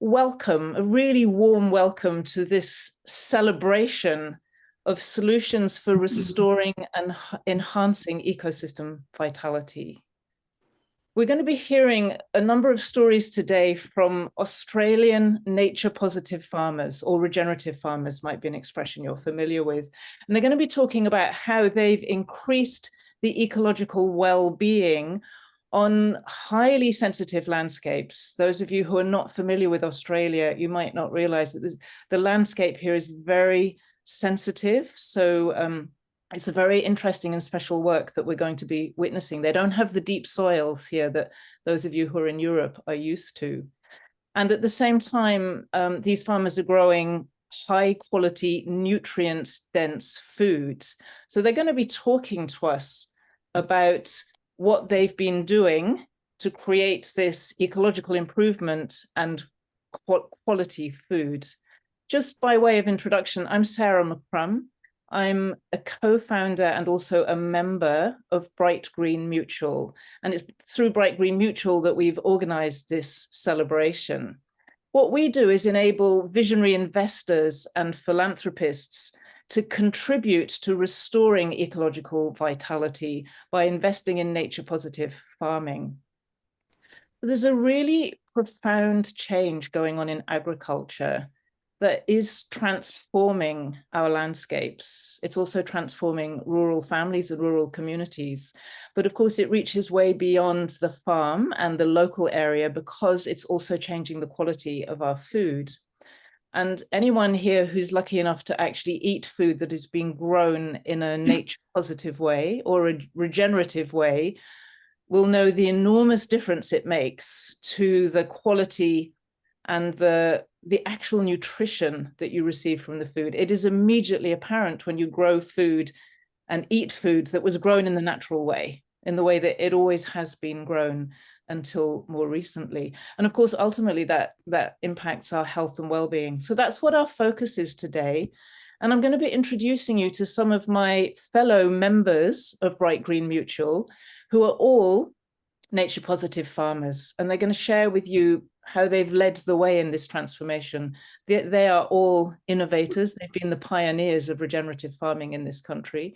welcome, a really warm welcome to this celebration of solutions for restoring and enhancing ecosystem vitality. We're going to be hearing a number of stories today from Australian nature-positive farmers, or regenerative farmers might be an expression you're familiar with. And they're going to be talking about how they've increased the ecological well-being on highly sensitive landscapes. Those of you who are not familiar with Australia, you might not realize that the landscape here is very sensitive. So it's a very interesting and special work that we're going to be witnessing. They don't have the deep soils here that those of you who are in Europe are used to. And at the same time, these farmers are growing high quality, nutrient dense foods. So they're going to be talking to us about what they've been doing to create this ecological improvement and quality food. Just by way of introduction, I'm Sarah McCrum. I'm a co-founder and also a member of Bright Green Mutual. And it's through Bright Green Mutual that we've organized this celebration. What we do is enable visionary investors and philanthropists to contribute to restoring ecological vitality by investing in nature-positive farming. There's a really profound change going on in agriculture that is transforming our landscapes. It's also transforming rural families and rural communities. But of course, it reaches way beyond the farm and the local area because it's also changing the quality of our food. And anyone here who's lucky enough to actually eat food that is being grown in a nature-positive way or a regenerative way will know the enormous difference it makes to the quality and the actual nutrition that you receive from the food. It is immediately apparent when you grow food and eat food that was grown in the natural way, in the way that it always has been grown until more recently. And of course, ultimately that impacts our health and well-being. So that's what our focus is today. And I'm going to be introducing you to some of my fellow members of Bright Green Mutual, who are all nature-positive farmers. And they're going to share with you how they've led the way in this transformation. They are all innovators. They've been the pioneers of regenerative farming in this country.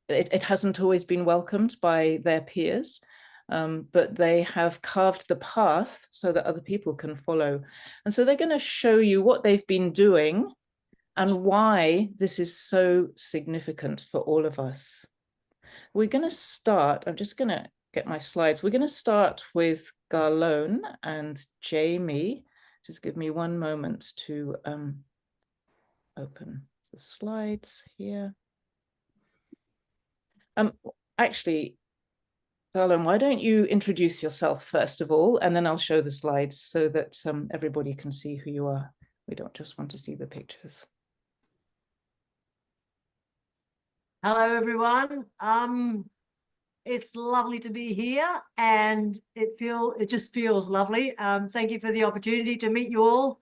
It hasn't always been welcomed by their peers, but they have carved the path so that other people can follow. And so they're going to show you what they've been doing and why this is so significant for all of us. We're going to start, I'm just going to get my slides. We're going to start with Garlone and Jamie. Just give me one moment to open the slides here. Actually, Garlone, why don't you introduce yourself first of all, and then I'll show the slides so that everybody can see who you are. We don't just want to see the pictures. Hello, everyone. It's lovely to be here, and it just feels lovely. Thank you for the opportunity to meet you all.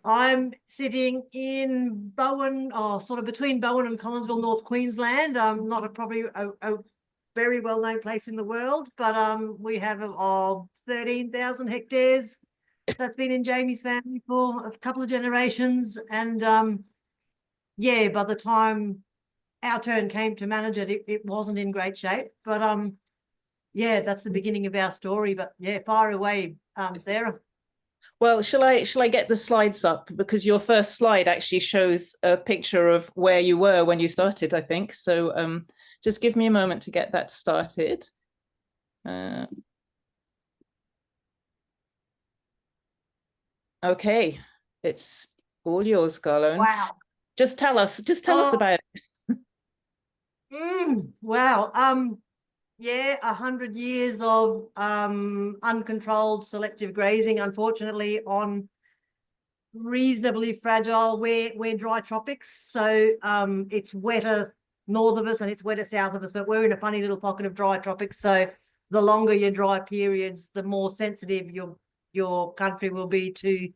I'm sitting in Bowen, or sort of between Bowen and Collinsville, North Queensland. Not probably a very well-known place in the world, but we have 13,000 hectares that's been in Jamie's family for a couple of generations. And yeah, by the time our turn came to manage it, it wasn't in great shape. But yeah, that's the beginning of our story. But yeah, fire away, Sarah. Well, shall I get the slides up? Because your first slide actually shows a picture of where you were when you started, I think. So just give me a moment to get that started. Okay, it's all yours, Garlone. Wow. Just tell us about it. Wow. Yeah, 100 years of uncontrolled selective grazing, unfortunately, on reasonably fragile, we're dry tropics. So it's wetter north of us and it's wetter south of us, but we're in a funny little pocket of dry tropics. So the longer your dry periods, the more sensitive your country will be to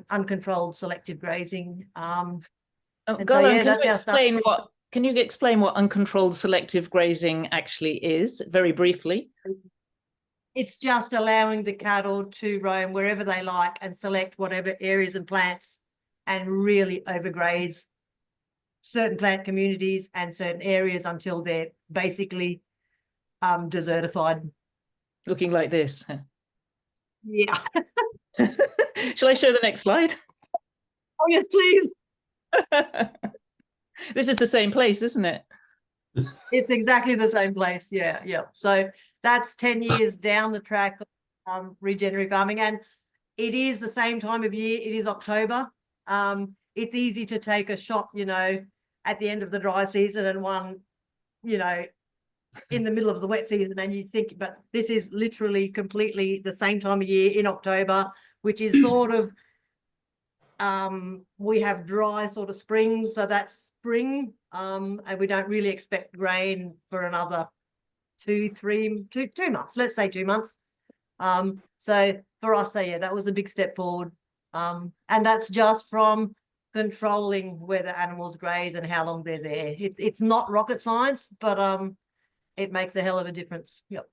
uncontrolled selective grazing. Garlone, so, yeah, that's our stuff. Can you explain what uncontrolled selective grazing actually is, very briefly? It's just allowing the cattle to roam wherever they like and select whatever areas and plants and really overgraze certain plant communities and certain areas until they're basically desertified. Looking like this. Yeah. Shall I show the next slide? Oh, yes, please. This is the same place, isn't it? It's exactly the same place. Yeah, yeah. So that's 10 years down the track of regenerative farming. And it is the same time of year. It is October. It's easy to take a shot, at the end of the dry season and one, in the middle of the wet season, and you think, but this is literally completely the same time of year in October, which is sort of we have dry sort of springs, so that's spring, and we don't really expect rain for another 2 months, let's say 2 months. So for us, yeah, that was a big step forward, and that's just from controlling where the animals graze and how long they're there. It's not rocket science, but it makes a hell of a difference. Yep.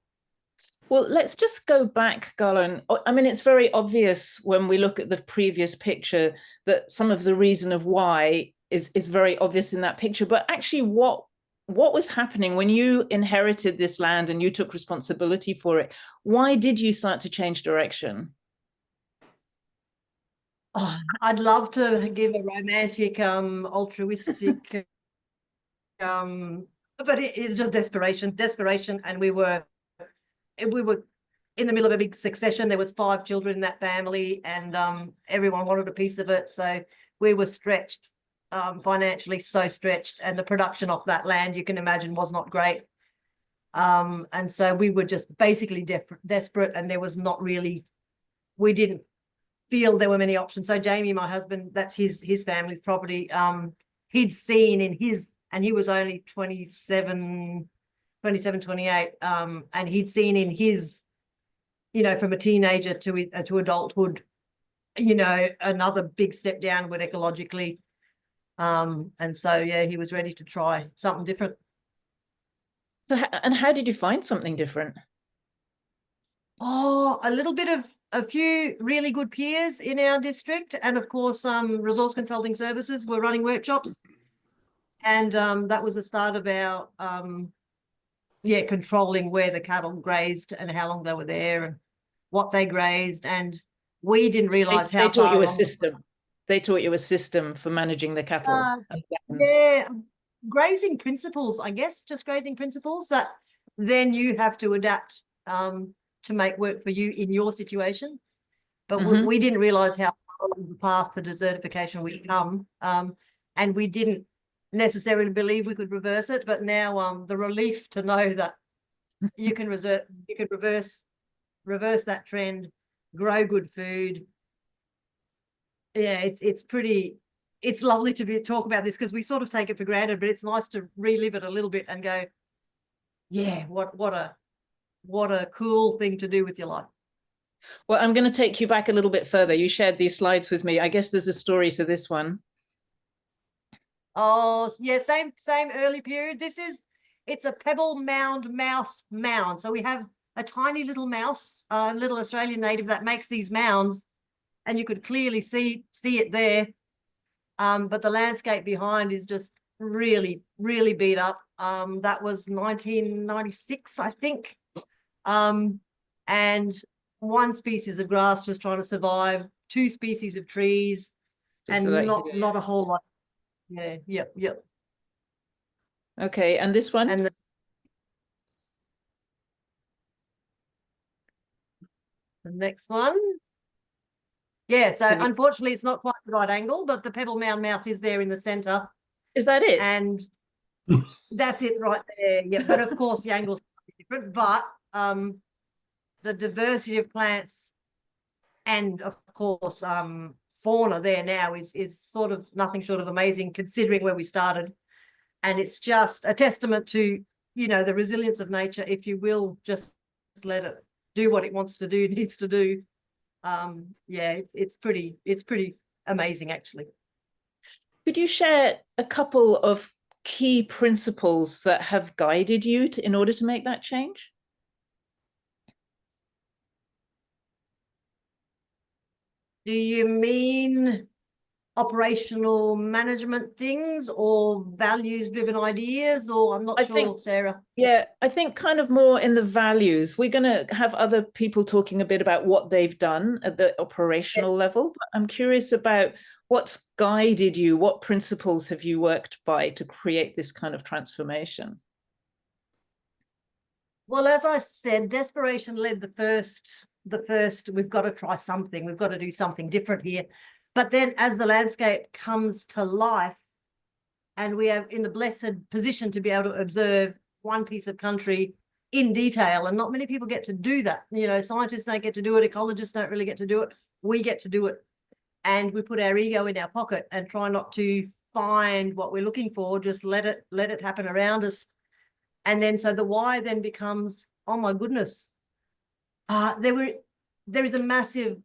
Well, let's just go back, Garland. I mean, it's very obvious when we look at the previous picture that some of the reason of why is very obvious in that picture. But actually, what was happening when you inherited this land and you took responsibility for it? Why did you start to change direction? Oh, I'd love to give a romantic, altruistic, but it is just desperation. And we were in the middle of a big succession. There was 5 children in that family, and everyone wanted a piece of it. So we were stretched, financially, so stretched, and the production off that land, you can imagine, was not great. And so we were just basically desperate, and there was not really, we didn't feel there were many options. So Jamie, my husband, that's his family's property. He'd seen in his, and he was only 27, 28, and he'd seen in his, from a teenager to adulthood, another big step downward ecologically. And so, yeah, he was ready to try something different. So, and how did you find something different? Oh, a few really good peers in our district, and of course, Resource Consulting Services were running workshops, and that was the start of our controlling where the cattle grazed and how long they were there and what they grazed, and we didn't realize They how taught far you a along. system. They taught you a system for managing the cattle. Yeah, grazing principles, I guess, just grazing principles that then you have to adapt to make work for you in your situation. But we didn't realize how far along the path to desertification we'd come, and we didn't necessarily believe we could reverse it. But now the relief to know that you can reverse that trend, grow good food. Yeah, it's lovely to talk about this, because we sort of take it for granted, but it's nice to relive it a little bit and go, yeah, what a cool thing to do with your life. Well, I'm going to take you back a little bit further. You shared these slides with me. I guess there's a story to this one. Oh, yeah, same early period. It's a pebble mound mouse mound. So we have a tiny little mouse, a little Australian native that makes these mounds, and you could clearly see it there. But the landscape behind is just really, really beat up. That was 1996, I think. And 1 species of grass just trying to survive, 2 species of trees, Just and so not a whole lot. Yeah, yep. Okay, and this one? And the next one. Yeah, so unfortunately it's not quite the right angle, but the pebble mound mouse is there in the center. Is that it? And that's it right there. Yeah, but of course the angle's different, but the diversity of plants and of course fauna there now is sort of nothing short of amazing, considering where we started. And it's just a testament to, the resilience of nature, if you will just let it do what it wants to do, needs to do. Yeah, it's pretty amazing, actually. Could you share a couple of key principles that have guided you in order to make that change? Do you mean operational management things or values-driven ideas, or I'm not I sure, think, Sarah? yeah, I think kind of more in the values. We're going to have other people talking a bit about what they've done at the operational Yes. level. But I'm curious about what's guided you, what principles have you worked by to create this kind of transformation? Well, as I said, desperation led the first, we've got to try something, we've got to do something different here. But then as the landscape comes to life, and we are in the blessed position to be able to observe one piece of country in detail, and not many people get to do that. You know, scientists don't get to do it, ecologists don't really get to do it. We get to do it, and we put our ego in our pocket and try not to find what we're looking for, just let it happen around us. And then so the why then becomes, oh my goodness, there is a massive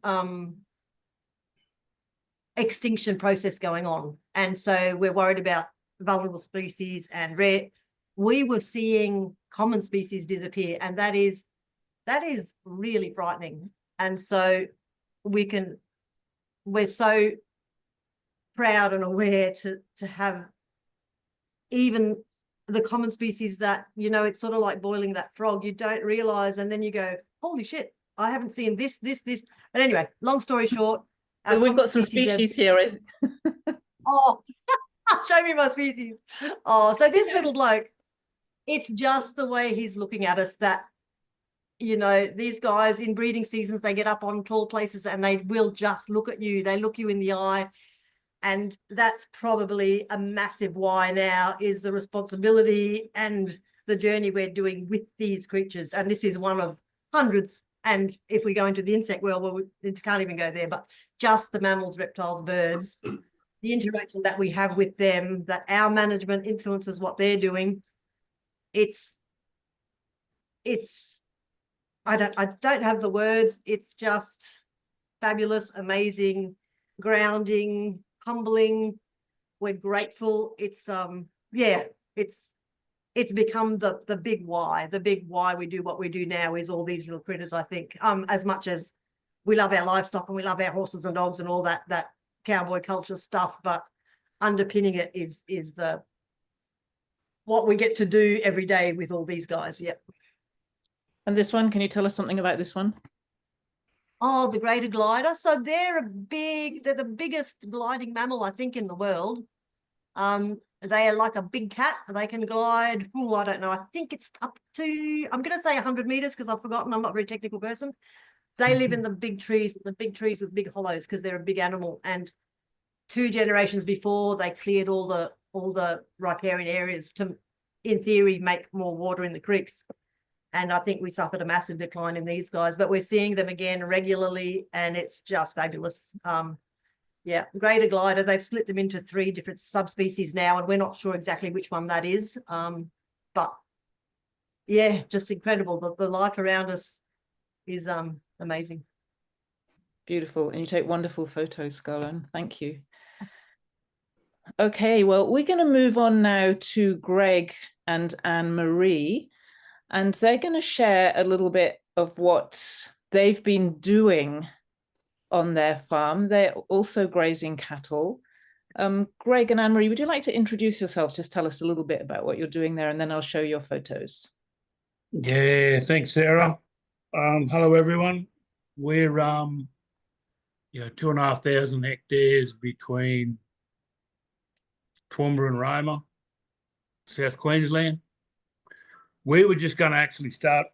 extinction process going on, and so we're worried about vulnerable species and rare. We were seeing common species disappear, and that is really frightening. And so we're so proud and aware to have even the common species that, you know, it's sort of like boiling that frog. You don't realize, and then you go, holy shit, I haven't seen this. But anyway, long story short, our Well, we've common got some species species here. oh, show me my species. Oh, so this little bloke, it's just the way he's looking at us that, you know, these guys in breeding seasons, they get up on tall places and they will just look at you. They look you in the eye. And that's probably a massive why now, is the responsibility and the journey we're doing with these creatures. And this is one of hundreds. And if we go into the insect world, well, we can't even go there, but just the mammals, reptiles, birds, the interaction that we have with them, that our management influences what they're doing. It's I don't have the words. It's just fabulous, amazing, grounding, humbling. We're grateful. It's yeah, it's become the big why. The big why we do what we do now is all these little critters, I think. As much as we love our livestock and we love our horses and dogs and all that cowboy culture stuff, but underpinning it is the what we get to do every day with all these guys. Yep. And this one, can you tell us something about this one? Oh, the greater glider. So they're the biggest gliding mammal, I think, in the world. They are like a big cat. They can glide, oh, I don't know, I think it's up to, I'm going to say 100 meters because I've forgotten, I'm not a very technical person. They live in the big trees with big hollows because they're a big animal. And 2 generations before, they cleared all the riparian areas to, in theory, make more water in the creeks. And I think we suffered a massive decline in these guys, but we're seeing them again regularly, and it's just fabulous. Yeah, greater glider, they've split them into 3 different subspecies now, and we're not sure exactly which one that is. But yeah, just incredible. The life around us is amazing. Beautiful. And you take wonderful photos, Scarlett. Thank you. Okay, well, we're going to move on now to Greg and Anne-Marie, and they're going to share a little bit of what they've been doing on their farm. They're also grazing cattle. Greg and Anne-Marie, would you like to introduce yourselves? Just tell us a little bit about what you're doing there, and then I'll show your photos. Yeah, thanks, Sarah. Hello, everyone. We're 2,500 hectares between Toowoomba and Roma, South Queensland. We were just going to actually start,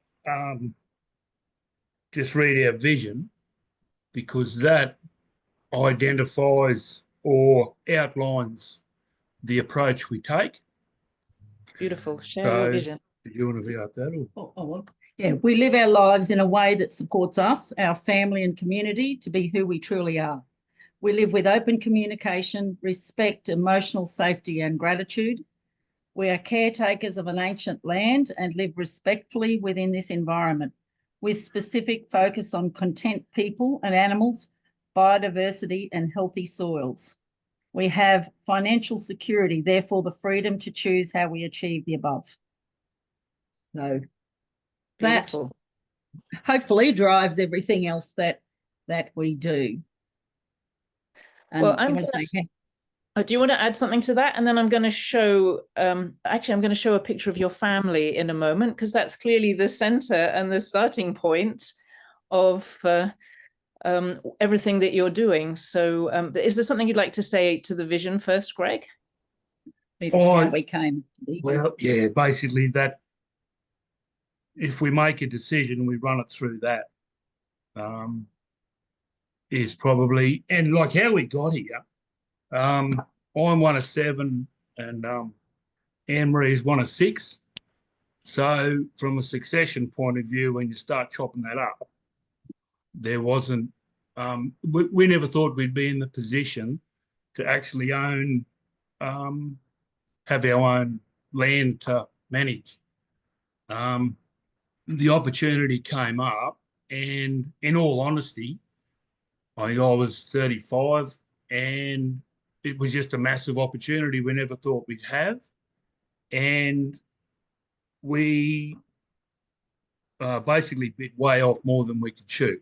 just read our vision, because that identifies or outlines the approach we take. Beautiful. Share your vision. Do you want to be up that? Or? Yeah, we live our lives in a way that supports us, our family and community to be who we truly are. We live with open communication, respect, emotional safety and gratitude. We are caretakers of an ancient land and live respectfully within this environment, with specific focus on content people and animals, biodiversity and healthy soils. We have financial security, therefore the freedom to choose how we achieve the above. So Beautiful. that hopefully drives everything else that we do. And Well, you I'm wanna gonna say, do you want to add something to that? And then I'm going to show, actually, I'm going to show a picture of your family in a moment, because that's clearly the center and the starting point of everything that you're doing. So is there something you'd like to say to the vision first, Greg? how we came to be. Well, yeah, basically that if we make a decision, we run it through that. Is probably, and like how we got here. I'm one of 7 and Anne-Marie is one of 6. So from a succession point of view, when you start chopping that up, there wasn't, we never thought we'd be in the position to actually own, have our own land to manage. The opportunity came up, and in all honesty, I was 35 and it was just a massive opportunity we never thought we'd have. And we basically bit way off more than we could chew.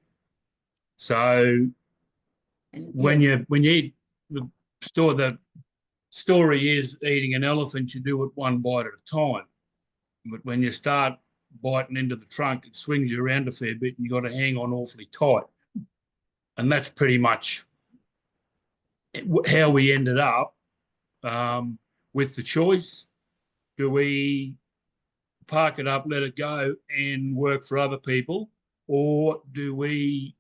So when you eat the story is eating an elephant, you do it one bite at a time. But when you start biting into the trunk, it swings you around a fair bit and you got to hang on awfully tight. And that's pretty much how we ended up with the choice. Do we park it up, let it go and work for other people? Or do we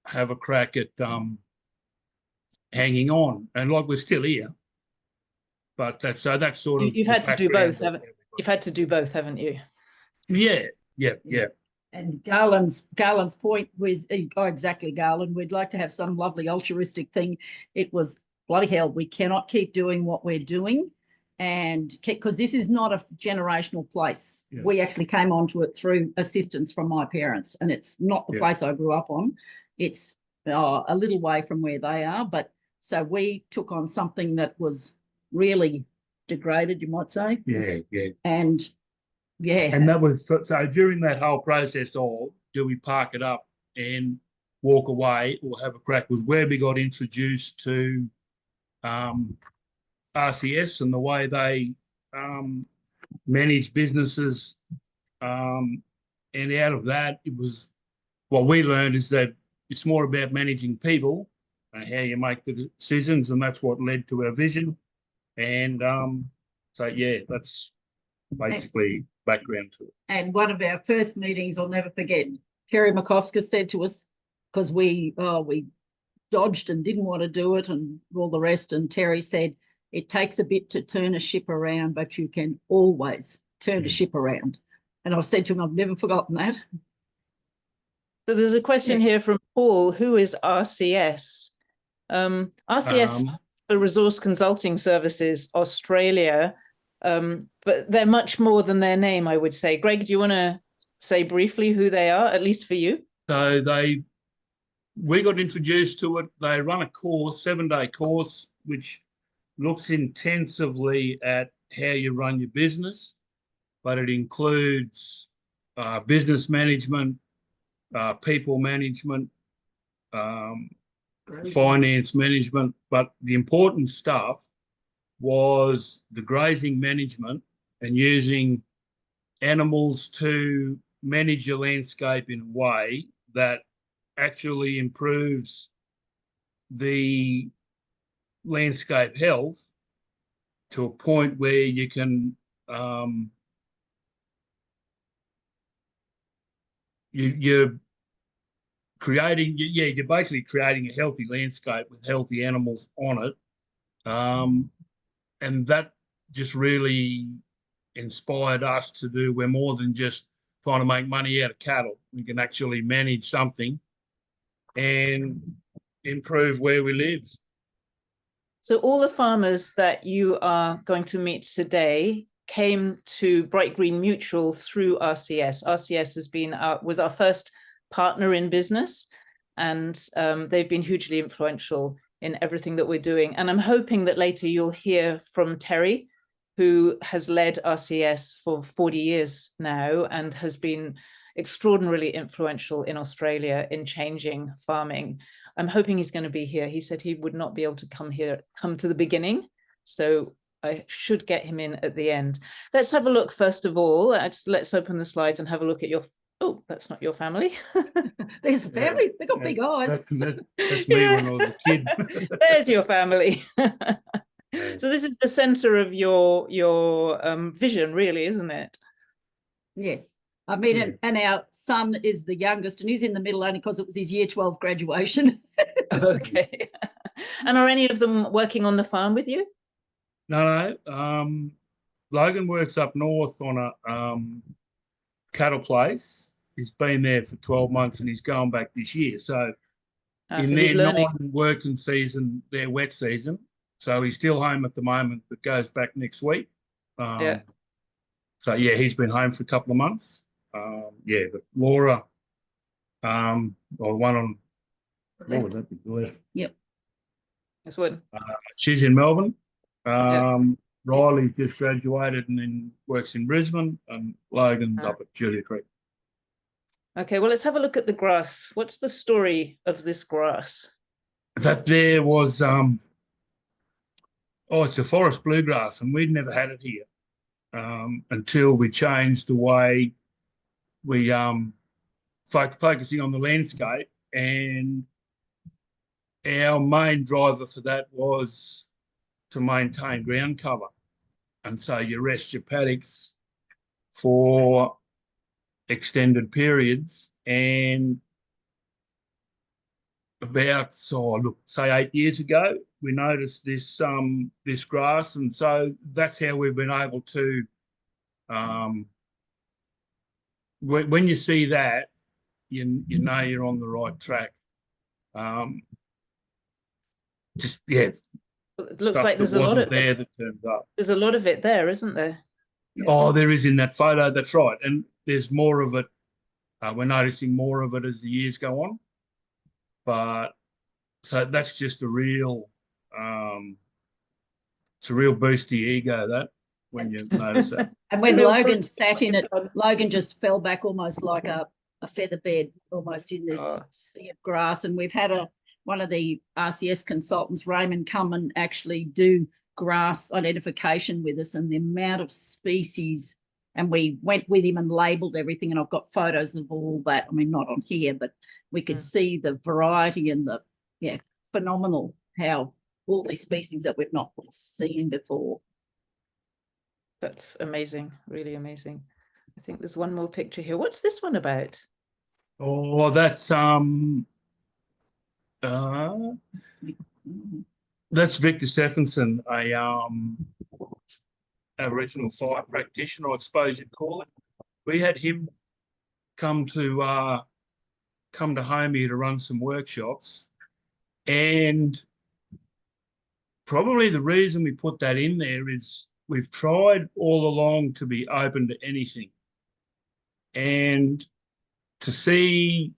have a crack at hanging on? And like we're still here. But that's sort of You've had to do both, haven't you? You've had to do both, haven't you? Yeah. And Garland's point was exactly, Garland. We'd like to have some lovely altruistic thing. It was bloody hell. We cannot keep doing what we're doing, and because this is not a generational place. Yeah. We actually came onto it through assistance from my parents, and it's not the place I grew up on. It's a little way from where they are, but so we took on something that was really degraded, you might say. Yeah. And that was so during that whole process of do we park it up and walk away or have a crack was where we got introduced to RCS and the way they manage businesses. And out of that, it was what we learned is that it's more about managing people and how you make the decisions, and that's what led to our vision. And so yeah, that's basically background to it. And one of our first meetings, I'll never forget, Terry McCosker said to us, because we dodged and didn't want to do it and all the rest, and Terry said, it takes a bit to turn a ship around, but you can always turn a ship around. And I've said to him, I've never forgotten that. So there's a question here from Paul, who is RCS? RCS, the Resource Consulting Services Australia, but they're much more than their name, I would say. Greg, do you want to say briefly who they are, at least for you? So we got introduced to it. They run a course, 7-day course, which looks intensively at how you run your business, but it includes business management, people management, finance management, but the important stuff was the grazing management and using animals to manage your landscape in a way that actually improves the landscape health to a point where you can you're basically creating a healthy landscape with healthy animals on it. And that just really inspired us to do, we're more than just trying to make money out of cattle. We can actually manage something and improve where we live. So all the farmers that you are going to meet today came to Bright Green Mutual through RCS. RCS was our first partner in business, and they've been hugely influential in everything that we're doing. And I'm hoping that later you'll hear from Terry, who has led RCS for 40 years now and has been extraordinarily influential in Australia in changing farming. I'm hoping he's going to be here. He said he would not be able to come to the beginning. So I should get him in at the end. Let's have a look first of all. Let's open the slides and have a look at your, oh, that's not your family. There's a family, they've got big eyes. That's me when I was a kid. There's your family. So this is the center of your vision, really, isn't it? Yes. I mean, and our son is the youngest, and he's in the middle only because it was his year 12 graduation. Okay. And are any of them working on the farm with you? No. Logan works up north on a cattle place. He's been there for 12 months and he's going back this year. So in So their non-working season, their wet season. So he's still home at the moment, but goes back next week. Yeah. So yeah, he's been home for a couple of months. Yeah, but Laura, or one on, what would that be? Left. Yep. That's one. She's in Melbourne. Yeah. Riley's just graduated and then works in Brisbane, and Logan's up at Julia Creek. Okay, well, let's have a look at the grass. What's the story of this grass? That there was, it's a forest bluegrass, and we'd never had it here until we changed the way we focusing on the landscape, and our main driver for that was to maintain ground cover. And so you rest your paddocks for extended periods, and about, say 8 years ago, we noticed this this grass, and so that's how we've been able to when you see that, you know you're on the right track. It looks like there's a lot of there that turns up. There's a lot of it there, isn't there? Oh, there is in that photo. That's right, and there's more of it. We're noticing more of it as the years go on. But so that's just a real, it's a real boost to your ego, that, when you notice that. And when Logan sat in it, Logan just fell back almost like a feather bed, almost in this sea of grass. And we've had one of the RCS consultants, Raymond, come and actually do grass identification with us, and the amount of species. And we went with him and labelled everything, and I've got photos of all that. I mean, not on here, but we could see the variety and the, phenomenal how all these species that we've not seen before. That's amazing, really amazing. I think there's one more picture here. What's this one about? Oh, that's Victor Stephenson, a Aboriginal fire practitioner, I suppose you'd call it. We had him come to home here to run some workshops, and probably the reason we put that in there is we've tried all along to be open to anything, and to see,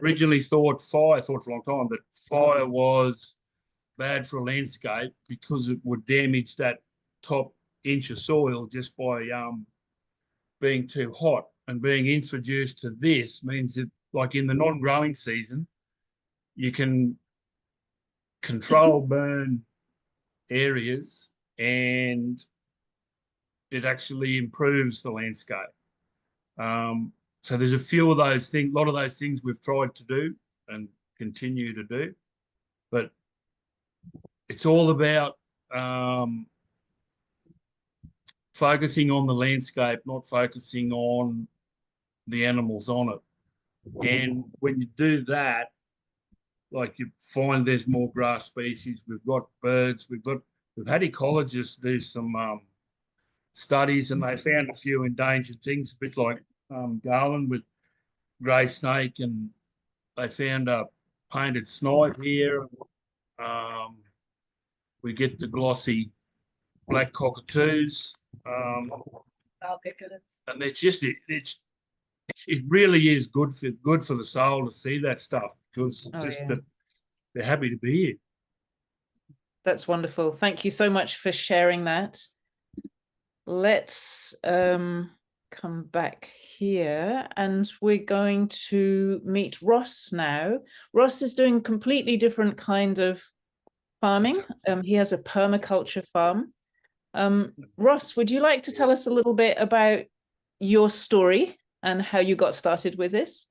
originally thought fire, for a long time that fire was bad for a landscape because it would damage that top inch of soil just by being too hot. And being introduced to this means that, like in the non-growing season, you can control burn areas, and it actually improves the landscape. So there's a few of those things, a lot of those things we've tried to do and continue to do, but it's all about focusing on the landscape, not focusing on the animals on it. And when you do that, like, you find there's more grass species, we've got birds, we've had ecologists do some studies, and they found a few endangered things, a bit like Garland with grey snake, and they found a painted snipe here. We get the glossy black cockatoos, and it's just it really is good for the soul to see that stuff, because that they're happy to be here. That's wonderful. Thank you so much for sharing that. Let's come back here, and we're going to meet Ross now. Ross is doing completely different kind of farming. He has a permaculture farm. Ross, would you like to tell us a little bit about your story and how you got started with this?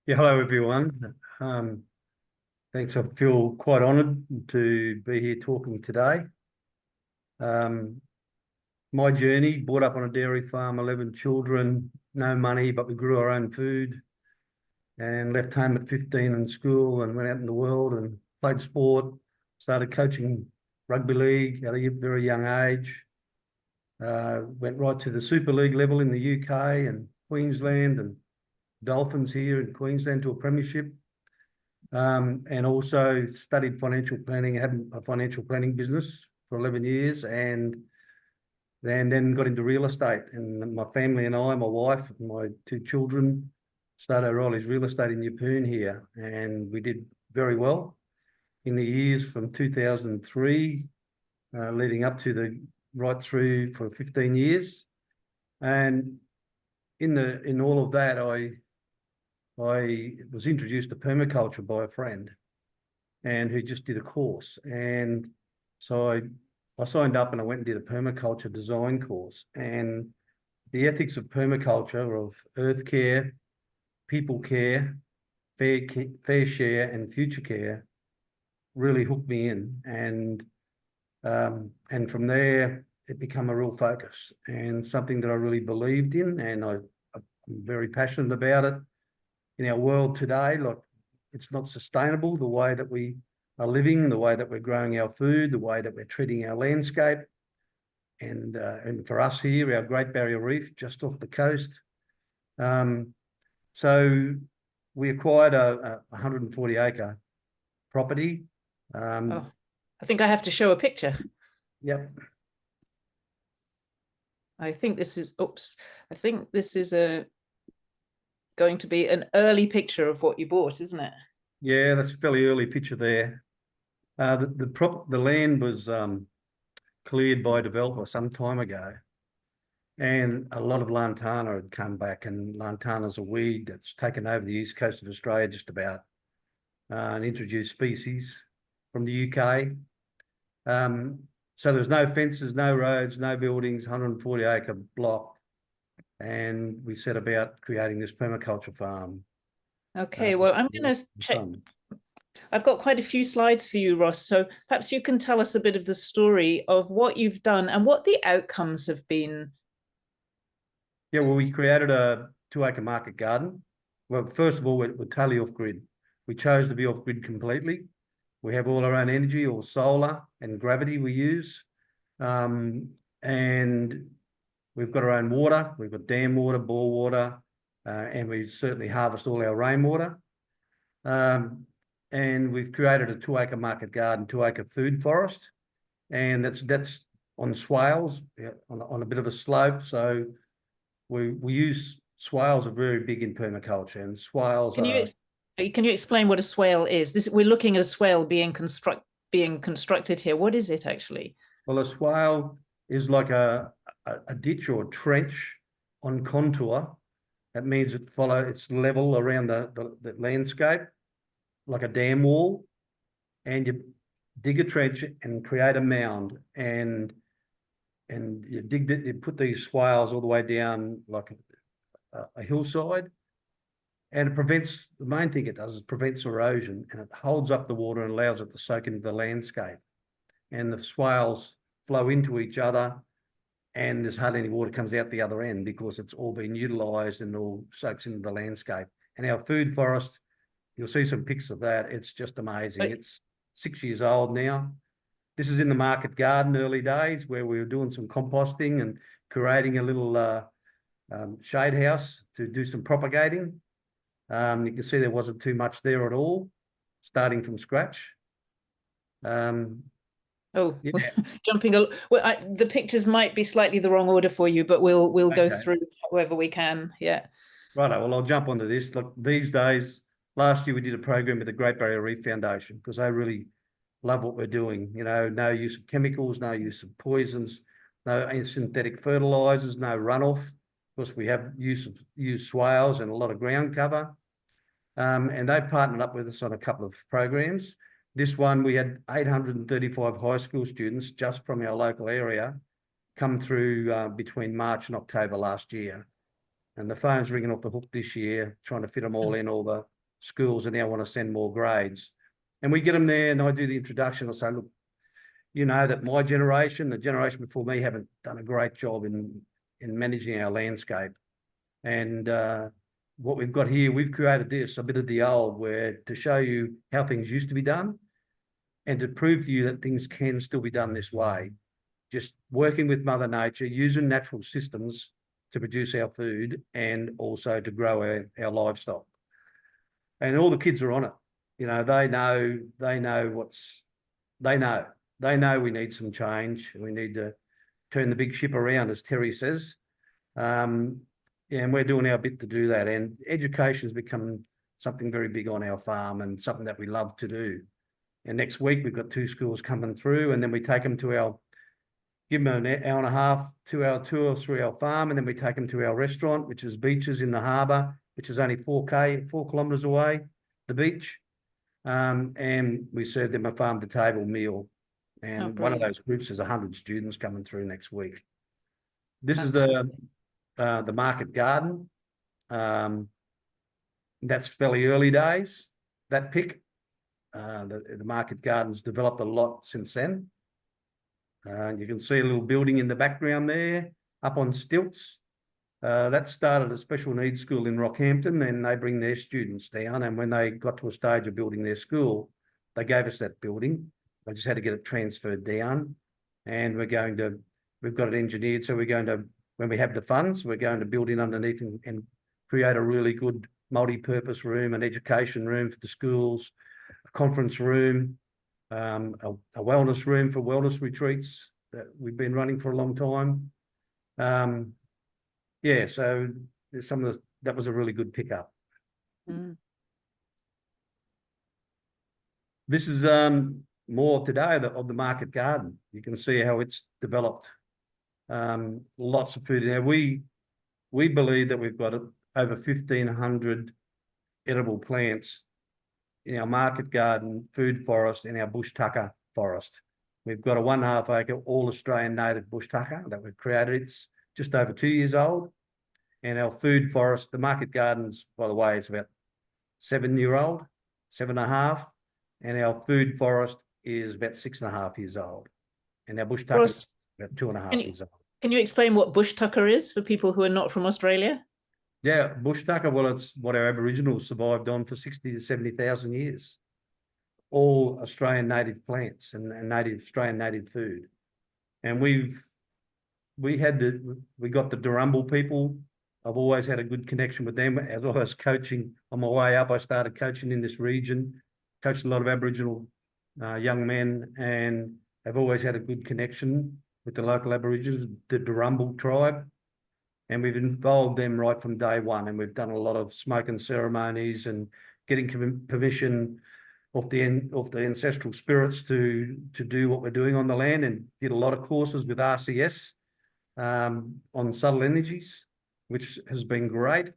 Yeah, hello everyone. Thanks. I feel quite honoured to be here talking today. My journey, brought up on a dairy farm, 11 children, no money, but we grew our own food, and left home at 15 in school and went out in the world and played sport, started coaching rugby league at a very young age. Went right to the Super League level in the UK and Queensland, and Dolphins here in Queensland to a premiership. And also studied financial planning, had a financial planning business for 11 years, and then got into real estate. And my family and I, my wife and my 2 children, started O'Reilly's Real Estate in Yeppoon here, and we did very well in the years from 2003 leading up to right through for 15 years. And in all of that, I was introduced to permaculture by a friend, and who just did a course. And so I signed up and I went and did a permaculture design course. And the ethics of permaculture, of earth care, people care, fair share, and future care, really hooked me in. And from there, it became a real focus and something that I really believed in, and I'm very passionate about it. In our world today, like, it's not sustainable, the way that we are living, the way that we're growing our food, the way that we're treating our landscape. And for us here, our Great Barrier Reef just off the coast. So we acquired a 140-acre property. Oh, I think I have to show a picture. Yep. I think this is, oops, I think this is going to be an early picture of what you bought, isn't it? Yeah, that's a fairly early picture there. The land was cleared by a developer some time ago, and a lot of lantana had come back, and lantana's a weed that's taken over the east coast of Australia just about, an introduced species from the UK. So there's no fences, no roads, no buildings, 140-acre block, and we set about creating this permaculture farm. Okay, well, I'm going to check. I've got quite a few slides for you, Ross, so perhaps you can tell us a bit of the story of what you've done and what the outcomes have been. Yeah, well, we created a 2-acre market garden. Well, first of all, we're totally off-grid. We chose to be off-grid completely. We have all our own energy, all solar and gravity we use. And we've got our own water. We've got dam water, bore water, and we certainly harvest all our rainwater. And we've created a 2-acre market garden, 2-acre food forest. And that's on swales, on a bit of a slope. So we use swales are very big in permaculture, and swales Can you explain what a swale is? We're looking at a swale being constructed here. What is it actually? Well, a swale is like a ditch or a trench on contour. That means it's level around the landscape, like a dam wall, and you dig a trench and create a mound, and you put these swales all the way down like a hillside. And the main thing it does is prevents erosion, and it holds up the water and allows it to soak into the landscape. And the swales flow into each other, and there's hardly any water comes out the other end because it's all been utilised and all soaks into the landscape. And our food forest, you'll see some pics of that. It's just amazing. Right. It's 6 years old now. This is in the market garden early days, where we were doing some composting and creating a little shade house to do some propagating. You can see there wasn't too much there at all, starting from scratch. Oh, yeah. the pictures might be slightly the wrong order for you, but we'll go through however we can. Yeah. Righto. Well, I'll jump onto this. Look, these days, last year we did a program with the Great Barrier Reef Foundation because they really love what we're doing. You know, no use of chemicals, no use of poisons. no synthetic fertilizers, no runoff. Of course, we have used swales and a lot of ground cover. And they partnered up with us on a couple of programs. This one, we had 835 high school students just from our local area come through between March and October last year. And the phone's ringing off the hook this year, trying to fit them all in, all the schools, and now want to send more grades. And we get them there, and I do the introduction. I say, look, you know that my generation, the generation before me, haven't done a great job in managing our landscape. And what we've got here, we've created this, a bit of the old, where to show you how things used to be done and to prove to you that things can still be done this way. Just working with Mother Nature, using natural systems to produce our food and also to grow our livestock. And all the kids are on it. You know, they know we need some change. We need to turn the big ship around, as Terry says. And we're doing our bit to do that. And education has become something very big on our farm and something that we love to do. And next week, we've got 2 schools coming through, and then we take them to give them an hour and a half, 2-hour tour through our farm, and then we take them to our restaurant, which is Beaches in the harbour, which is only 4 kilometres away, the beach. And we serve them a farm-to-table meal. And one of those groups is 100 students coming through next week. This is the market garden. That's fairly early days, that pick. The market garden's developed a lot since then. You can see a little building in the background there, up on stilts. That started a special needs school in Rockhampton, and they bring their students down. And when they got to a stage of building their school, they gave us that building. They just had to get it transferred down. And we've got it engineered. So we're going to, when we have the funds, we're going to build in underneath and create a really good multi-purpose room, an education room for the schools, a conference room, a wellness room for wellness retreats that we've been running for a long time. Yeah, so there's that was a really good pickup. Mm. This is more today of the market garden. You can see how it's developed. Lots of food. Now we believe that we've got over 1,500 edible plants in our market garden, food forest, and our bush tucker forest. We've got a 1.5 acre all Australian native bush tucker that we've created. It's just over 2 years old. And our food forest, the market gardens, by the way, it's about 7-year-old, 7.5. And our food forest is about 6.5 years old. And our bush tucker is about 2.5 years old. Can you explain what bush tucker is for people who are not from Australia? Yeah, bush tucker, well, it's what our Aboriginals survived on for 60 to 70,000 years. All Australian native plants and Australian native food. And we got the Durrumbal people. I've always had a good connection with them. As I was coaching on my way up, I started coaching in this region, coached a lot of Aboriginal young men, and I've always had a good connection with the local Aborigines, the Durrumbal tribe. And we've involved them right from day one. And we've done a lot of smoking ceremonies and getting permission of the ancestral spirits to do what we're doing on the land, and did a lot of courses with RCS on subtle energies, which has been great.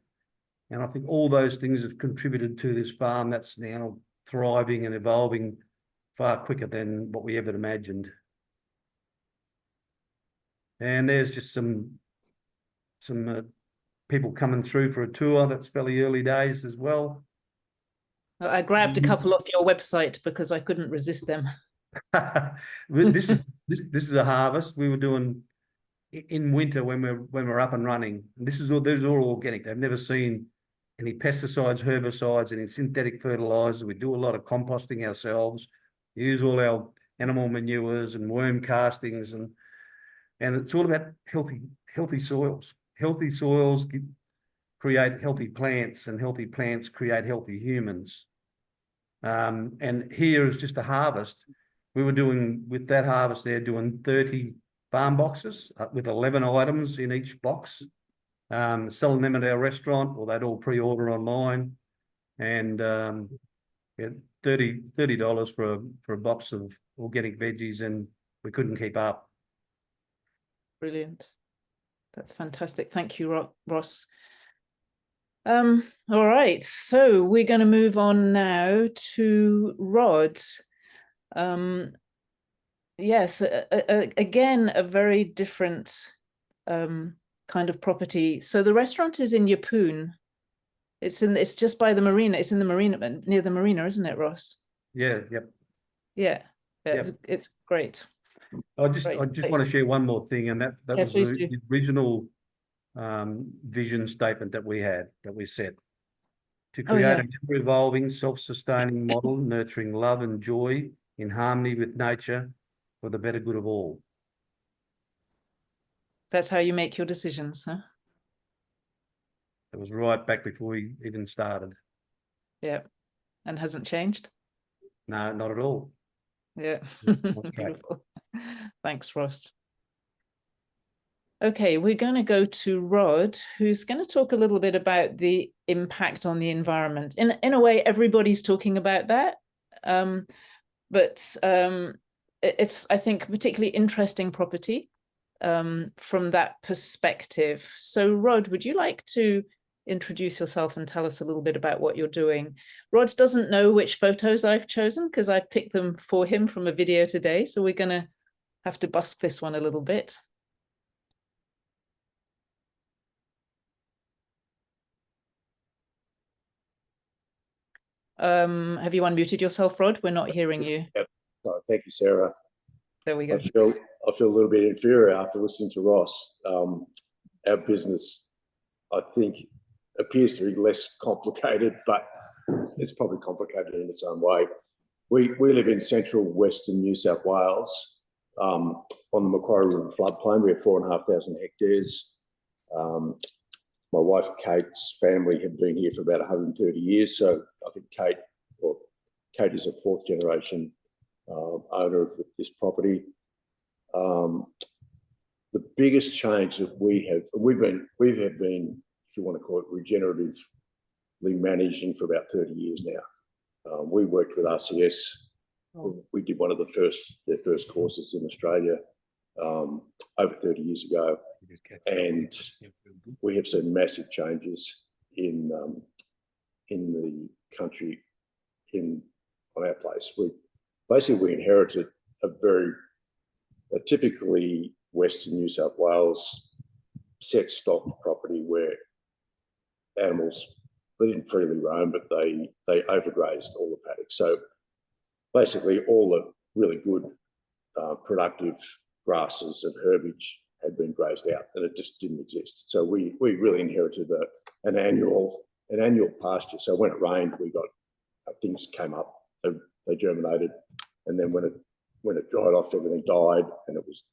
And I think all those things have contributed to this farm that's now thriving and evolving far quicker than what we ever imagined. And there's just some people coming through for a tour. That's fairly early days as well. I grabbed a couple off your website because I couldn't resist them. This is a harvest we were doing in winter when we're up and running. These are all organic. They've never seen any pesticides, herbicides, any synthetic fertilizers. We do a lot of composting ourselves. Use all our animal manures and worm castings, and it's all about healthy soils. Healthy soils create healthy plants, and healthy plants create healthy humans. And here is just a harvest. We were doing, with that harvest there, doing 30 farm boxes with 11 items in each box, selling them at our restaurant, or they'd all pre-order online. And yeah, $30 for a box of organic veggies, and we couldn't keep up. Brilliant. That's fantastic. Thank you, Ross. All right, so we're going to move on now to Rod. Yes, again, a very different kind of property. So the restaurant is in Yeppoon. It's just by the marina. It's in the marina, near the marina, isn't it, Ross? Yeah, yep. Yeah, Yep. it's great. I just Great want to place. share one more thing, and that Yeah, was please the do. original vision statement that we set to Oh, create yeah. an ever-evolving, self-sustaining model, nurturing love and joy in harmony with nature for the better good of all. That's how you make your decisions, huh? It was right back before we even started. Yeah, and hasn't changed. No, not at all. Yeah, On track. beautiful. Thanks, Ross. Okay, we're going to go to Rod, who's going to talk a little bit about the impact on the environment. In a way, everybody's talking about that, but it's, I think, a particularly interesting property from that perspective. So, Rod, would you like to introduce yourself and tell us a little bit about what you're doing? Rod doesn't know which photos I've chosen because I picked them for him from a video today, so we're going to have to busk this one a little bit. Have you unmuted yourself, Rod? We're not hearing you. Yep. So thank you, Sarah. There we go. I feel a little bit inferior after listening to Ross. Our business, I think, appears to be less complicated, but it's probably complicated in its own way. We live in central western New South Wales, on the Macquarie River floodplain. We have 4,500 hectares. My wife Kate's family have been here for about 130 years, so I think Kate is a fourth generation owner of this property. The biggest change that we have been, if you want to call it, regeneratively managing for about 30 years now. We worked with RCS. We did one of their first courses in Australia over 30 years ago, and we have seen massive changes in the country on our place. We inherited a typically Western New South Wales set stock property where animals, they didn't freely roam, but they overgrazed all the paddocks. So basically all the really good productive grasses and herbage had been grazed out, and it just didn't exist. So we really inherited an annual pasture. So when it rained, we got things came up, they germinated, and then when it dried off, everything died, and it was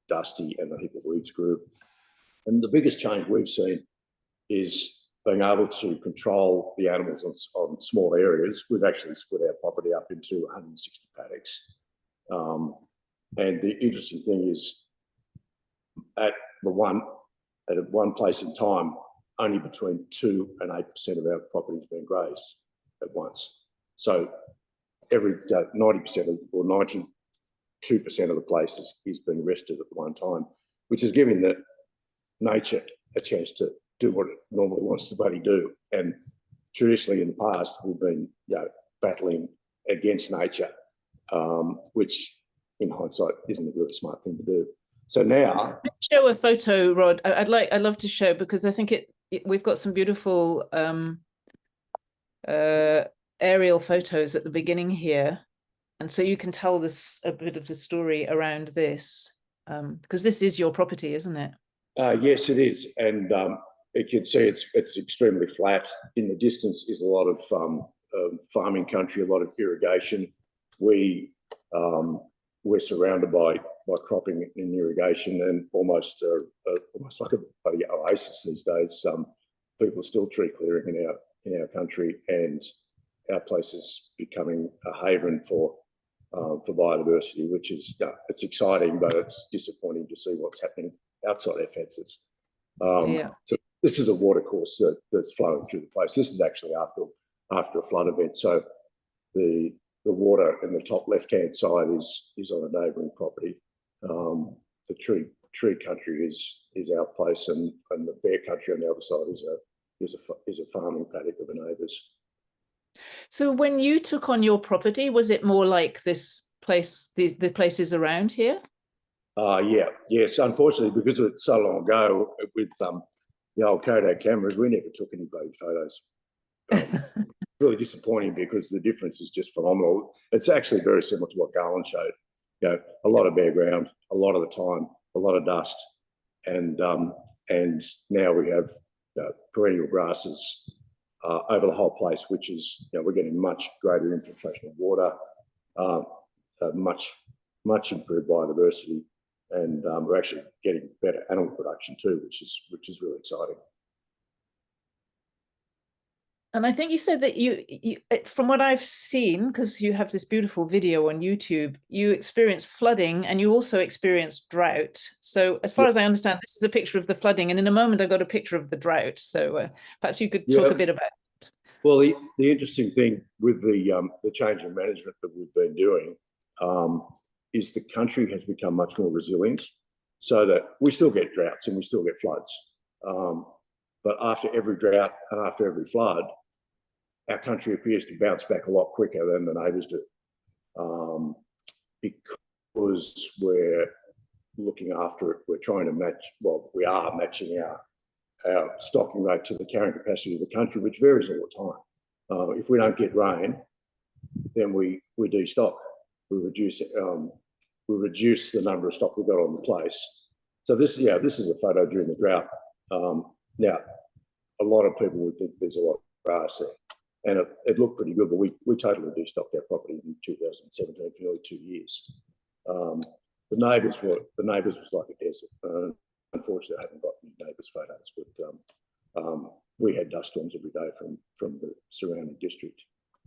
dusty, and a heap of weeds grew. And the biggest change we've seen is being able to control the animals on small areas. We've actually split our property up into 160 paddocks. And the interesting thing is, at one place in time, only between 2 and 8% of our property has been grazed at once. So every 90% or 92% of the places is being rested at one time, which is giving the nature a chance to do what it normally wants to bloody do. And traditionally in the past, we've been battling against nature, which in hindsight isn't a really smart thing to do. So now, show a photo, Rod. I'd love to show, because I think we've got some beautiful aerial photos at the beginning here, and so you can tell this a bit of the story around this, because this is your property, isn't it? yes, it is, and you can see it's extremely flat. In the distance is a lot of farming country, a lot of irrigation. We're surrounded by cropping and irrigation, and almost like a bloody oasis these days. People are still tree clearing in our country, and our place is becoming a haven for biodiversity, which is it's exciting, but it's disappointing to see what's happening outside our fences. So this is a watercourse that's flowing through the place. This is actually after a flood event. So the water in the top left-hand side is on a neighbouring property. The tree tree country is our place, and the bare country on the other side is a farming paddock of the neighbours. So when you took on your property, was it more like this place, the places around here? Yes. Unfortunately, because it's so long ago, with the old Kodak cameras, we never took any bloody photos. Really disappointing, because the difference is just phenomenal. It's actually very similar to what Garland showed. You know, a lot of bare ground, a lot of the time, a lot of dust, and now we have perennial grasses over the whole place, which is, we're getting much greater infiltration of water, much improved biodiversity, and we're actually getting better animal production too, which is really exciting. And I think you said that you from what I've seen, because you have this beautiful video on YouTube, you experienced flooding and you also experienced drought. So as far as I understand, this is a picture of the flooding, and in a moment I got a picture of the drought. So perhaps you could talk a bit about it. Well, the interesting thing with the change in management that we've been doing is the country has become much more resilient, so that we still get droughts and we still get floods. But after every drought and after every flood, our country appears to bounce back a lot quicker than the neighbours do, because we're looking after it. We're trying to match, well, we are matching our stocking rate to the carrying capacity of the country, which varies all the time. If we don't get rain, then we destock. We reduce the number of stock we've got on the place. So this is a photo during the drought. Now, a lot of people would think there's a lot of grass there, and it looked pretty good, but we totally destocked our property in 2017 for nearly 2 years. The neighbours was like a desert. Unfortunately, I haven't got any neighbours' photos, but we had dust storms every day from the surrounding district,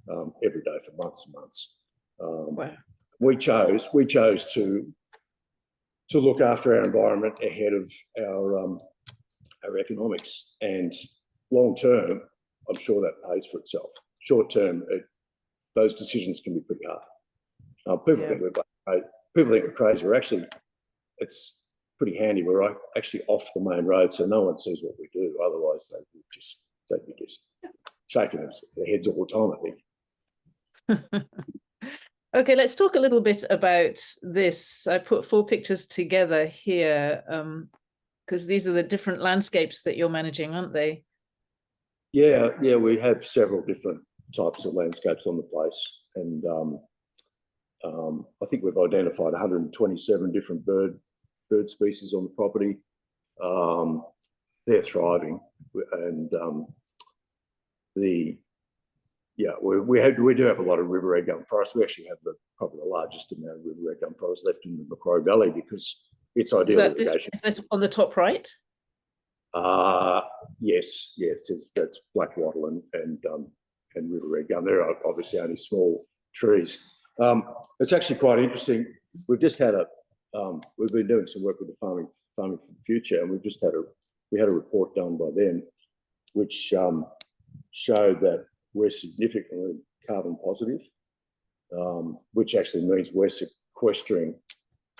every day for months and months. Wow. We chose to look after our environment ahead of our economics, and long term, I'm sure that pays for itself. Short term, those decisions can be pretty hard. People think we're crazy. We're actually, it's pretty handy. We're actually off the main road, so no one sees what we do. Otherwise, they'd be just shaking their heads all the time, I think. Okay, let's talk a little bit about this. I put 4 pictures together here, because these are the different landscapes that you're managing, aren't they? Yeah, we have several different types of landscapes on the place, and I think we've identified 127 different bird species on the property. They're thriving, and we do have a lot of river red gum forest. We actually have probably the largest amount of river red gum forest left in the Macquarie Valley, because it's ideal irrigation. Is this on the top right? Yes, that's black wattle and river red gum. They're obviously only small trees. It's actually quite interesting. We've just had we've been doing some work with the farming for the future, and we've just had a report done by them, which showed that we're significantly carbon positive, which actually means we're sequestering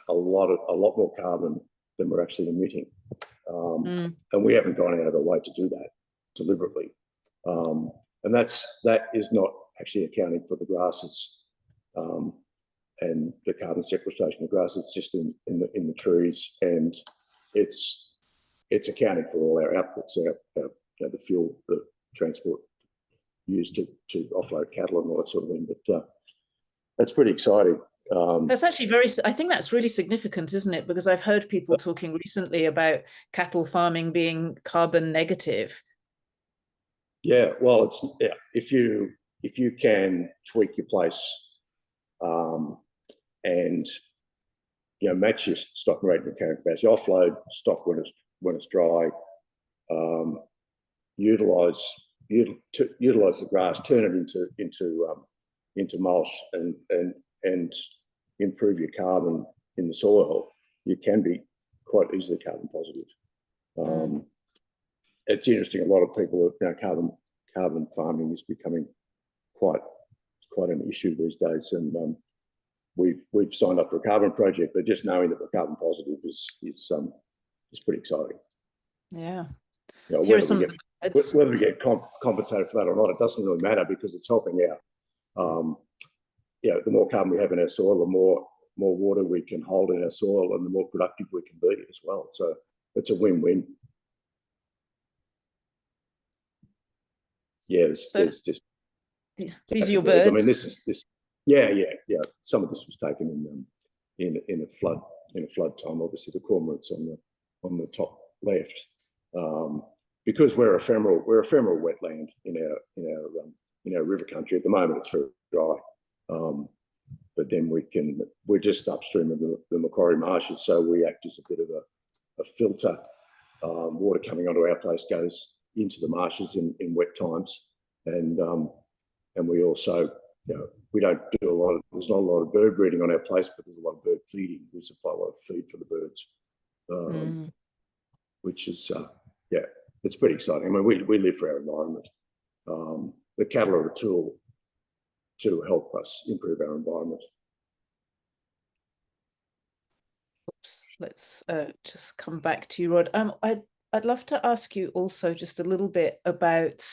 a lot more carbon than we're actually emitting. And we haven't gone out of our way to do that deliberately. And that is not actually accounting for the grasses and the carbon sequestration of grass. It's just in the trees, and it's accounting for all our outputs, the fuel, the transport used to offload cattle and all that sort of thing. But that's pretty exciting. That's actually I think that's really significant, isn't it? Because I've heard people talking recently about cattle farming being carbon negative. Yeah, well, if you can tweak your place and match your stock rate and carrying capacity, offload stock when it's dry, utilize the grass, turn it into mulch, and improve your carbon in the soil, you can be quite easily carbon positive. It's interesting. A lot of people carbon farming is becoming quite an issue these days, and we've signed up for a carbon project, but just knowing that we're carbon positive is pretty exciting. Yeah. You know, Here are some of the beds. whether we get compensated for that or not, it doesn't really matter because it's helping out. You know, the more carbon we have in our soil, the more water we can hold in our soil, and the more productive we can be as well. So it's a win-win. Yeah, there's just these are your birds. I mean, this. Yeah. Some of this was taken in a flood time. Obviously, the cormorants on the top left, because we're ephemeral wetland in our river country. At the moment, it's very dry, but then we're just upstream of the Macquarie marshes, so we act as a bit of a filter. Water coming onto our place goes into the marshes in wet times, and we also, you know, we don't do there's not a lot of bird breeding on our place, but there's a lot of bird feeding. We supply a lot of feed for the birds, which is, yeah, it's pretty exciting. I mean, we live for our environment. The cattle are a tool to help us improve our environment. Oops, let's just come back to you, Rod. I'd love to ask you also just a little bit about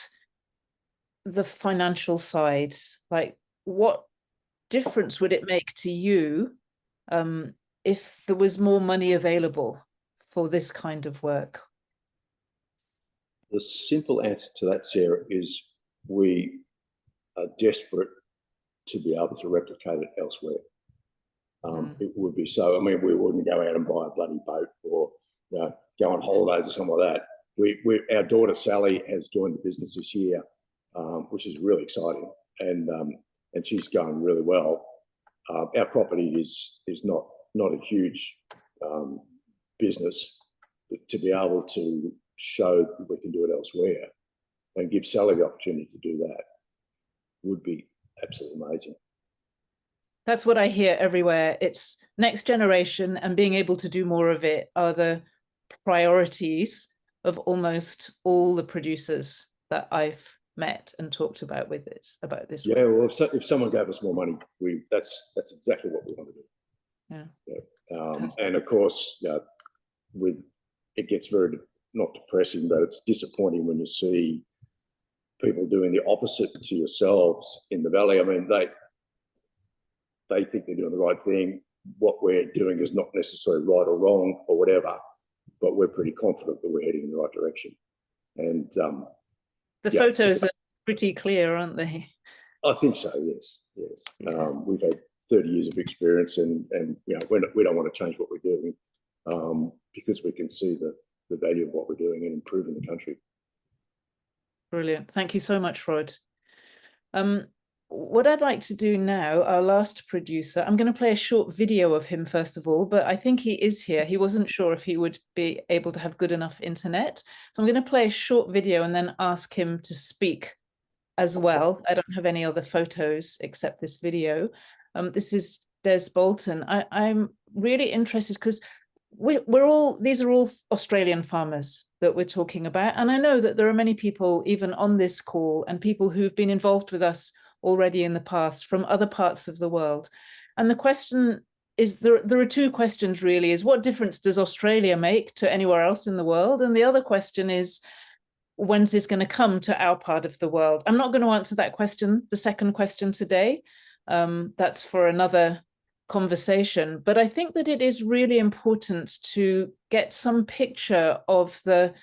the financial side. Like, what difference would it make to you if there was more money available for this kind of work? The simple answer to that, Sarah, is we are desperate to be able to replicate it elsewhere. It would be so. I mean, we wouldn't go out and buy a bloody boat or, you know, go on holidays or something like that. Our daughter Sally has joined the business this year, which is really exciting, and she's going really well. Our property is not a huge business, but to be able to show that we can do it elsewhere and give Sally the opportunity to do that would be absolutely amazing. That's what I hear everywhere. It's next generation, and being able to do more of it are the priorities of almost all the producers that I've met and talked about with this, about this. Yeah, well, if someone gave us more money, that's exactly what we want to do. Yeah. And of course, you know, it gets very, not depressing, but it's disappointing when you see people doing the opposite to yourselves in the valley. I mean, they think they're doing the right thing. What we're doing is not necessarily right or wrong or whatever, but we're pretty confident that we're heading in the right direction. And the photos are pretty clear, aren't they? I think so. Yes. Yeah. We've had 30 years of experience, and you know, we don't want to change what we're doing, because we can see the value of what we're doing and improving the country. Brilliant. Thank you so much, Rod. What I'd like to do now, our last producer, I'm going to play a short video of him first of all, but I think he is here. He wasn't sure if he would be able to have good enough internet. So I'm going to play a short video and then ask him to speak as well. I don't have any other photos except this video. This is Des Bolton. I'm really interested because these are all Australian farmers that we're talking about. And I know that there are many people even on this call and people who've been involved with us already in the past from other parts of the world. And the question is, there are two questions really, is what difference does Australia make to anywhere else in the world? And the other question is, when's this going to come to our part of the world? I'm not going to answer that question, the second question today. That's for another conversation. But I think that it is really important to get some picture of the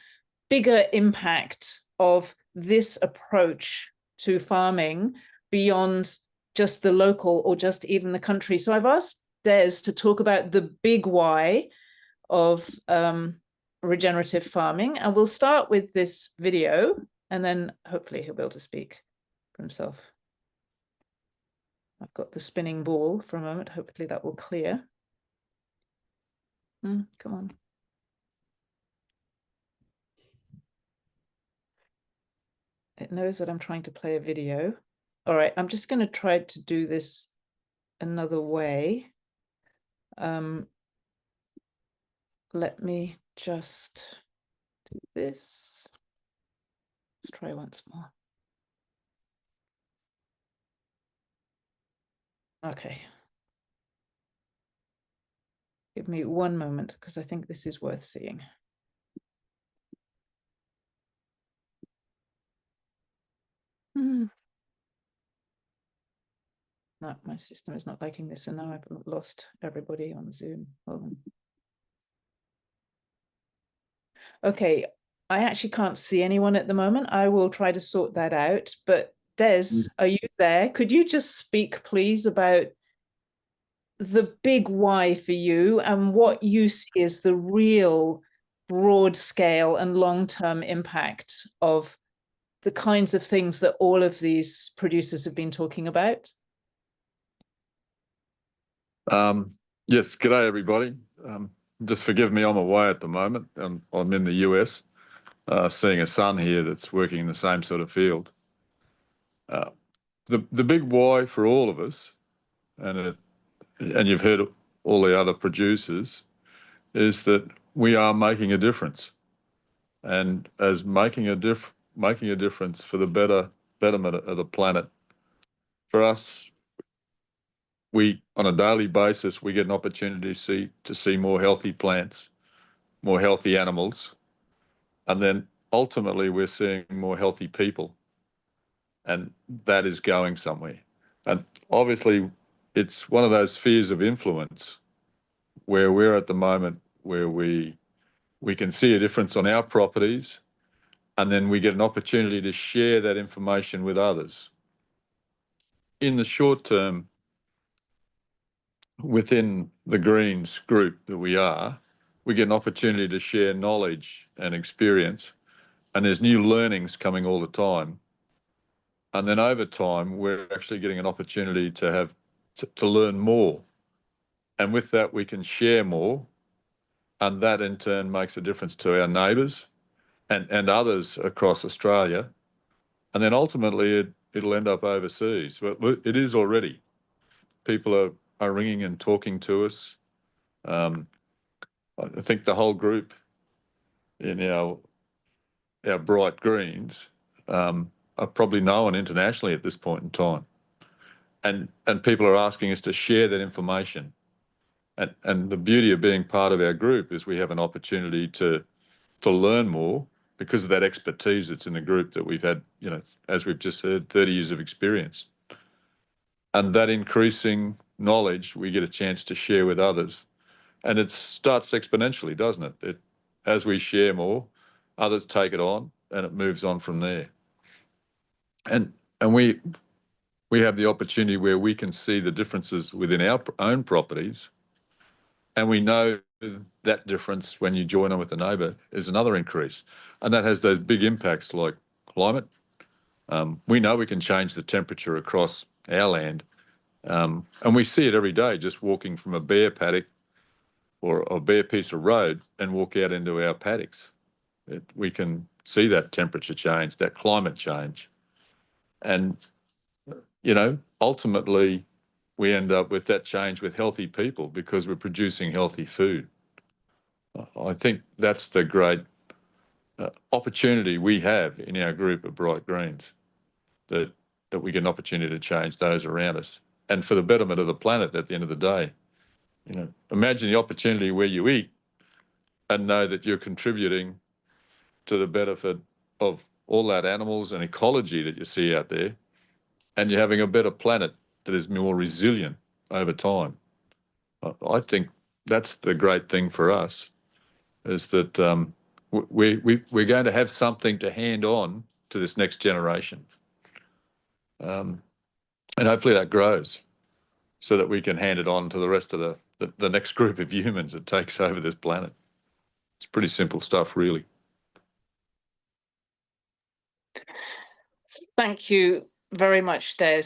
bigger impact of this approach to farming beyond just the local or just even the country. So I've asked Des to talk about the big why of regenerative farming, and we'll start with this video, and then hopefully he'll be able to speak for himself. I've got the spinning ball for a moment. Hopefully that will clear. Come on. It knows that I'm trying to play a video. All right, I'm just going to try to do this another way. Let me just do this. Let's try once more. Okay. Give me one moment, because I think this is worth seeing. No, my system is not liking this, and now I've lost everybody on Zoom. Hold on. Okay, I actually can't see anyone at the moment. I will try to sort that out. But Des, are you there? Could you just speak, please, about the big why for you and what you see as the real broad scale and long-term impact of the kinds of things that all of these producers have been talking about? Yes, g'day everybody. Just forgive me, I'm away at the moment. I'm in the US, seeing a son here that's working in the same sort of field. The big why for all of us, and you've heard all the other producers, is that we are making a difference, and as making a difference for the betterment of the planet. For us, we on a daily basis we get an opportunity to see more healthy plants, more healthy animals, and then ultimately we're seeing more healthy people, and that is going somewhere. And obviously it's one of those spheres of influence where we're at the moment where we can see a difference on our properties, and then we get an opportunity to share that information with others. In the short term, within the Greens group that we get an opportunity to share knowledge and experience, and there's new learnings coming all the time. And then over time, we're actually getting an opportunity to learn more. And with that, we can share more. And that in turn makes a difference to our neighbours and others across Australia. And then ultimately, it'll end up overseas. But it is already. People are ringing and talking to us. I think the whole group in our bright greens are probably known internationally at this point in time. And people are asking us to share that information. And the beauty of being part of our group is we have an opportunity to learn more because of that expertise that's in the group that we've had, as we've just heard, 30 years of experience. And that increasing knowledge we get a chance to share with others. And it starts exponentially, doesn't it? As we share more, others take it on and it moves on from there. And we have the opportunity where we can see the differences within our own properties, and we know that difference when you join on with the neighbour is another increase, and that has those big impacts like climate. We know we can change the temperature across our land, and we see it every day just walking from a bare paddock or a bare piece of road and walk out into our paddocks. We can see that temperature change, that climate change. And, ultimately we end up with that change with healthy people because we're producing healthy food. I think that's the great opportunity we have in our group of Bright Greens, that we get an opportunity to change those around us and for the betterment of the planet at the end of the day. Imagine the opportunity where you eat and know that you're contributing to the benefit of all that animals and ecology that you see out there, and you're having a better planet that is more resilient over time. I think that's the great thing for us, is that we're going to have something to hand on to this next generation. And hopefully that grows so that we can hand it on to the rest of the next group of humans that takes over this planet. It's pretty simple stuff, really. Thank you very much, Des.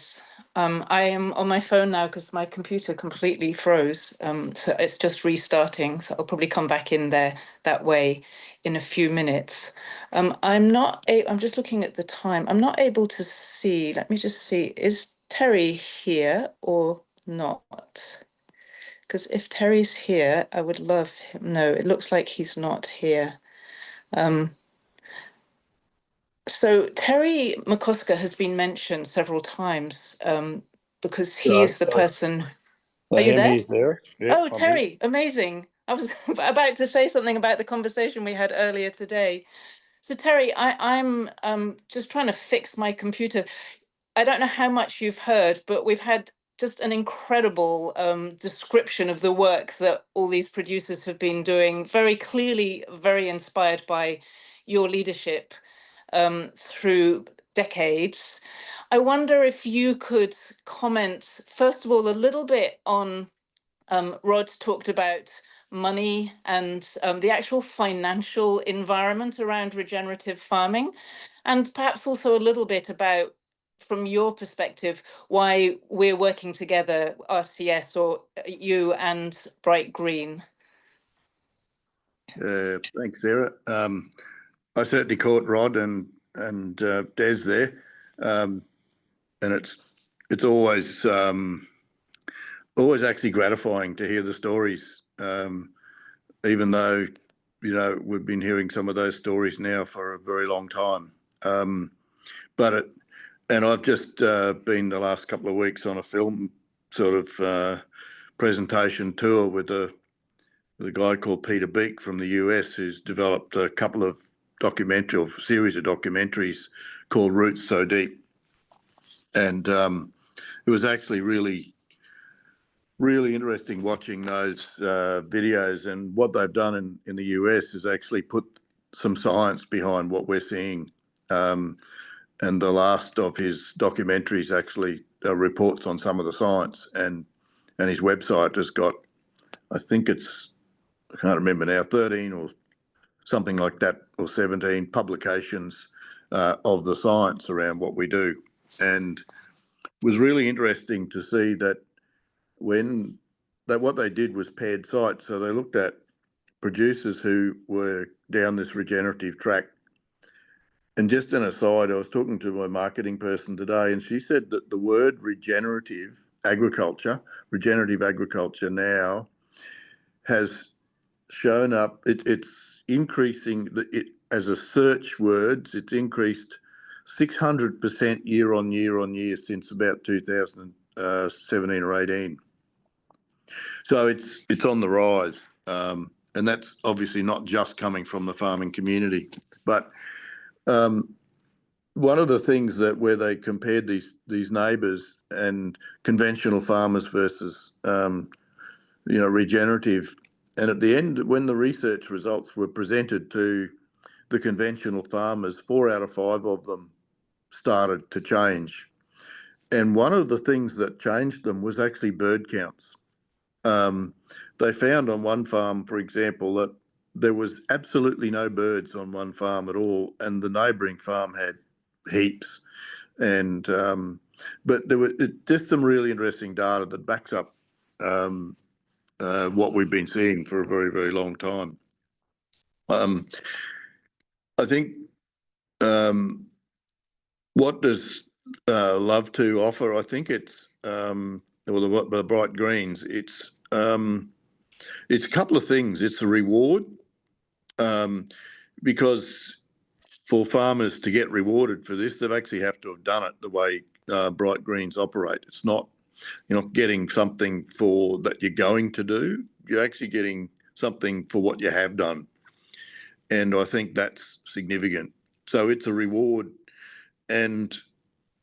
I am on my phone now because my computer completely froze. So it's just restarting. So I'll probably come back in there that way in a few minutes. I'm just looking at the time. I'm not able to see. Let me just see. Is Terry here or not? Because if Terry's here, I would love him. No, it looks like he's not here. So Terry McCosker has been mentioned several times because he is the person. Are you there? Is there? Yeah, Oh, I'm here. Terry, amazing. I was about to say something about the conversation we had earlier today. So Terry, I'm just trying to fix my computer. I don't know how much you've heard, but we've had just an incredible description of the work that all these producers have been doing, very clearly, very inspired by your leadership through decades. I wonder if you could comment, first of all, a little bit on Rod talked about money and the actual financial environment around regenerative farming, and perhaps also a little bit about, from your perspective, why we're working together, RCS or you and Bright Green. Thanks, Sarah. I certainly caught Rod and Des there, and it's always actually gratifying to hear the stories, even though we've been hearing some of those stories now for a very long time. And I've just been the last couple of weeks on a film sort of presentation tour with a guy called Peter Beek from the US, who's developed a couple of series of documentaries called Roots So Deep. And it was actually really, really interesting watching those videos. And what they've done in the US is actually put some science behind what we're seeing. And the last of his documentaries actually reports on some of the science. And his website has got, I think I can't remember now, 13 or something like that, or 17 publications of the science around what we do. And it was really interesting to see that what they did was paired sites. So they looked at producers who were down this regenerative track. And just an aside, I was talking to my marketing person today, and she said that the word regenerative agriculture now has shown up. It's increasing as a search words. It's increased 600% year on year since about 2017 or 18. So it's on the rise, and that's obviously not just coming from the farming community. But one of the things where they compared these neighbours and conventional farmers versus regenerative. And at the end, when the research results were presented to the conventional farmers, 4 out of 5 of them started to change. And one of the things that changed them was actually bird counts. They found on one farm, for example, that there was absolutely no birds on one farm at all, and the neighbouring farm had heaps. And but there was just some really interesting data that backs up what we've been seeing for a very, very long time. I think what does Love to offer? I think it's the Bright Greens. It's a couple of things. It's a reward, because for farmers to get rewarded for this, they actually have to have done it the way Bright Greens operate. It's not, you're not getting something for that you're going to do. You're actually getting something for what you have done. And I think that's significant. So it's a reward. And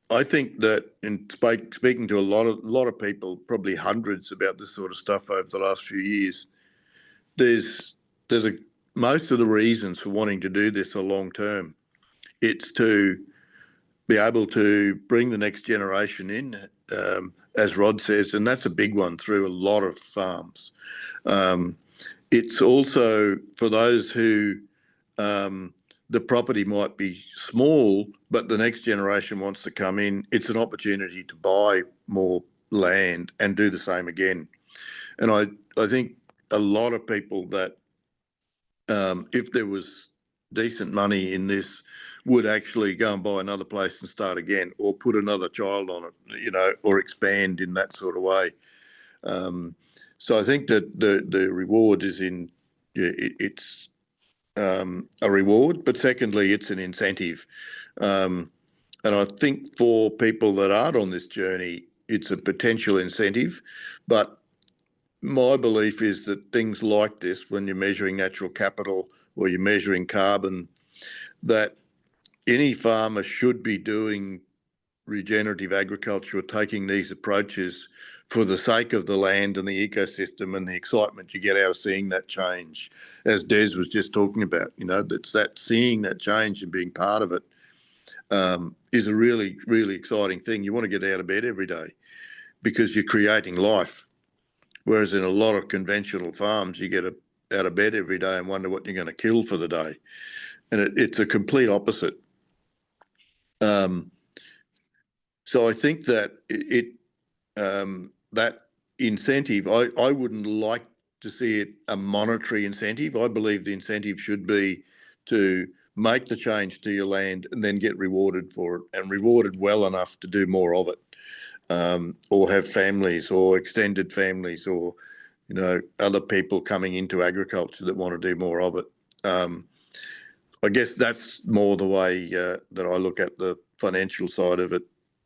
I think that in speaking to a lot of people, probably hundreds, about this sort of stuff over the last few years, there's most of the reasons for wanting to do this are long term. It's to be able to bring the next generation in, as Rod says, and that's a big one through a lot of farms. It's also for those who the property might be small, but the next generation wants to come in. It's an opportunity to buy more land and do the same again. And I think a lot of people that if there was decent money in this, would actually go and buy another place and start again, or put another child on it, or expand in that sort of way. So I think that the reward is it's a reward, but secondly, it's an incentive. And I think for people that aren't on this journey, it's a potential incentive, but my belief is that things like this, when you're measuring natural capital or you're measuring carbon, that any farmer should be doing regenerative agriculture or taking these approaches for the sake of the land and the ecosystem and the excitement you get out of seeing that change, as Des was just talking about. You know, that's that seeing that change and being part of it is a really, really exciting thing. You want to get out of bed every day because you're creating life. Whereas in a lot of conventional farms, you get out of bed every day and wonder what you're going to kill for the day. And it's a complete opposite. So I think that that incentive, I wouldn't like to see it a monetary incentive. I believe the incentive should be to make the change to your land and then get rewarded for it, and rewarded well enough to do more of it, or have families or extended families or, you know, other people coming into agriculture that want to do more of it. I guess that's more the way that I look at the financial side of it,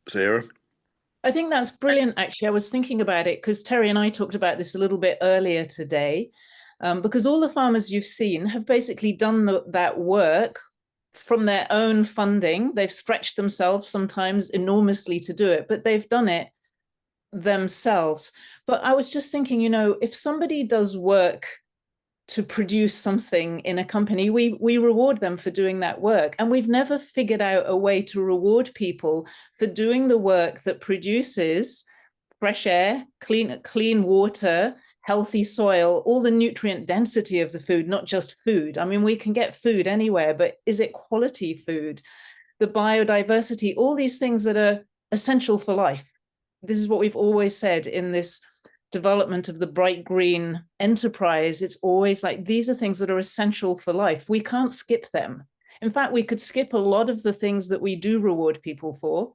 Sarah. I think that's brilliant, actually. I was thinking about it because Terry and I talked about this a little bit earlier today, because all the farmers you've seen have basically done that work from their own funding. They've stretched themselves sometimes enormously to do it, but they've done it themselves. But I was just thinking, you know, if somebody does work to produce something in a company, we reward them for doing that work. And we've never figured out a way to reward people for doing the work that produces fresh air, clean water, healthy soil, all the nutrient density of the food, not just food. I mean, we can get food anywhere, but is it quality food? The biodiversity, all these things that are essential for life. This is what we've always said in this development of the bright green enterprise. It's always like, these are things that are essential for life. We can't skip them. In fact, we could skip a lot of the things that we do reward people for,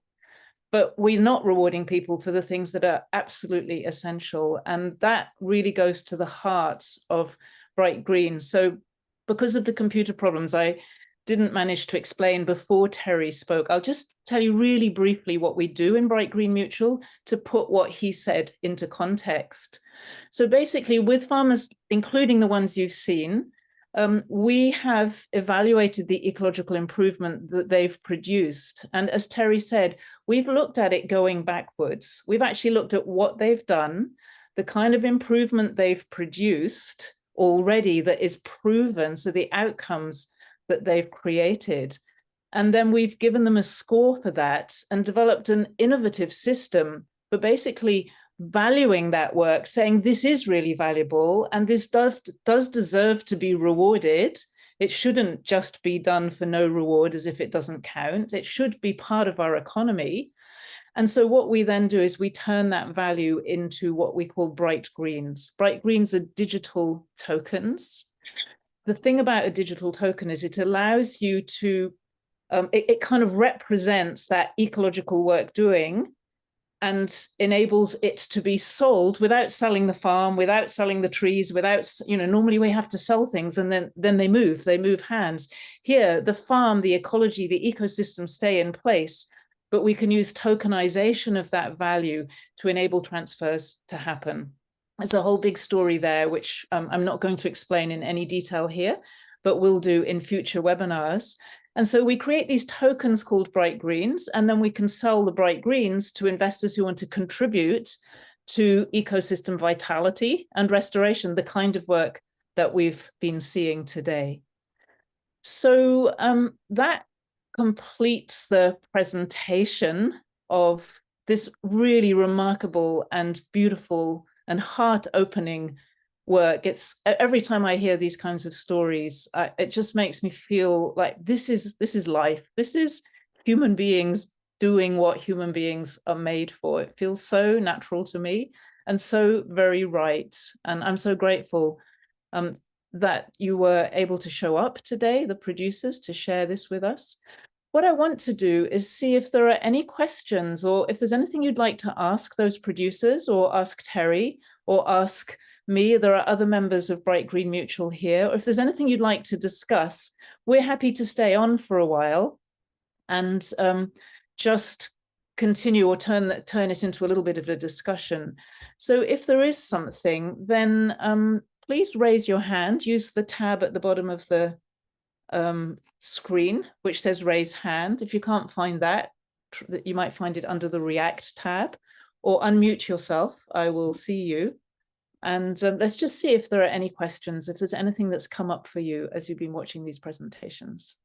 but we're not rewarding people for the things that are absolutely essential. And that really goes to the heart of bright green. So because of the computer problems, I didn't manage to explain before Terry spoke. I'll just tell you really briefly what we do in Bright Green Mutual to put what he said into context. So basically, with farmers, including the ones you've seen, we have evaluated the ecological improvement that they've produced. And as Terry said, we've looked at it going backwards. We've actually looked at what they've done, the kind of improvement they've produced already that is proven, so the outcomes that they've created. And then we've given them a score for that and developed an innovative system for basically valuing that work, saying this is really valuable and this does deserve to be rewarded. It shouldn't just be done for no reward as if it doesn't count. It should be part of our economy. And so what we then do is we turn that value into what we call bright greens. Bright greens are digital tokens. The thing about a digital token is it allows you to, it kind of represents that ecological work doing and enables it to be sold without selling the farm, without selling the trees, without, you know, normally we have to sell things and then they move hands. Here, the farm, the ecology, the ecosystem stay in place, but we can use tokenization of that value to enable transfers to happen. There's a whole big story there, which I'm not going to explain in any detail here, but we'll do in future webinars. And so we create these tokens called bright greens, and then we can sell the bright greens to investors who want to contribute to ecosystem vitality and restoration, the kind of work that we've been seeing today. So that completes the presentation of this really remarkable and beautiful and heart-opening work. It's every time I hear these kinds of stories, it just makes me feel like this is life. This is human beings doing what human beings are made for. It feels so natural to me and so very right. And I'm so grateful that you were able to show up today, the producers, to share this with us. What I want to do is see if there are any questions or if there's anything you'd like to ask those producers or ask Terry or ask me. There are other members of Bright Green Mutual here. Or if there's anything you'd like to discuss, we're happy to stay on for a while and just continue or turn it into a little bit of a discussion. So if there is something, then please raise your hand. Use the tab at the bottom of the screen, which says raise hand. If you can't find that, you might find it under the React tab, or unmute yourself. I will see you. And let's just see if there are any questions, if there's anything that's come up for you as you've been watching these presentations.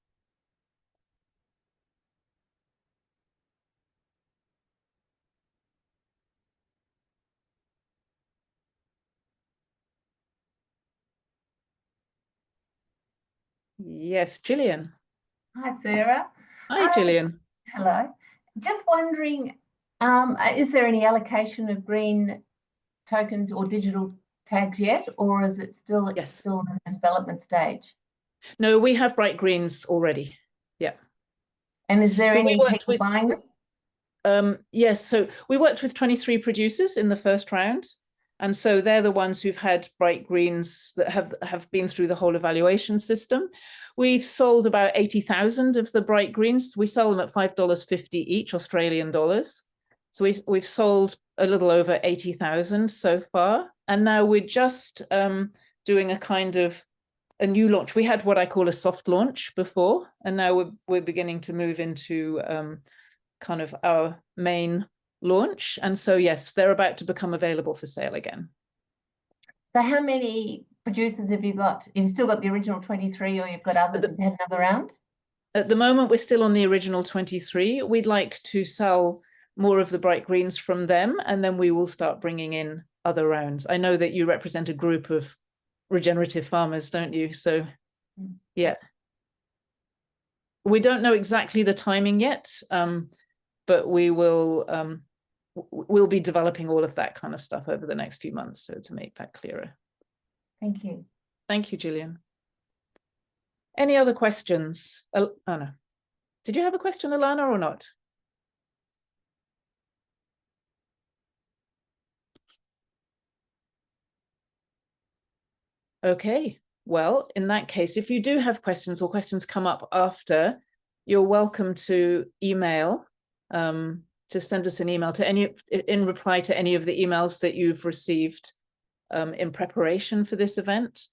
Yes, Gillian. Hi, Sarah. Hi, Gillian. Hello. Just wondering, is there any allocation of green tokens or digital tags yet, or is it still in the development stage? No, we have bright greens already. Yeah. And is there any people buying them? Yes, so we worked with 23 producers in the first round. And so they're the ones who've had bright greens that have been through the whole evaluation system. We've sold about 80,000 of the bright greens. We sell them at $5.50 each, Australian dollars. So we've sold a little over 80,000 so far. And now we're just doing a kind of a new launch. We had what I call a soft launch before, and now we're beginning to move into kind of our main launch. And so, yes, they're about to become available for sale again. So how many producers have you got? You've still got the original 23, or you've got others who've had another round? At the moment, we're still on the original 23. We'd like to sell more of the bright greens from them, and then we will start bringing in other rounds. I know that you represent a group of regenerative farmers, don't you? So, yeah. We don't know exactly the timing yet, but we will we'll be developing all of that kind of stuff over the next few months, so to make that clearer. Thank you. Thank you, Gillian. Any other questions? Anna, did you have a question, Alana, or not? Okay, well, in that case, if you do have questions or questions come up after, you're welcome to email. Just send us an email in reply to any of the emails that you've received in preparation for this event.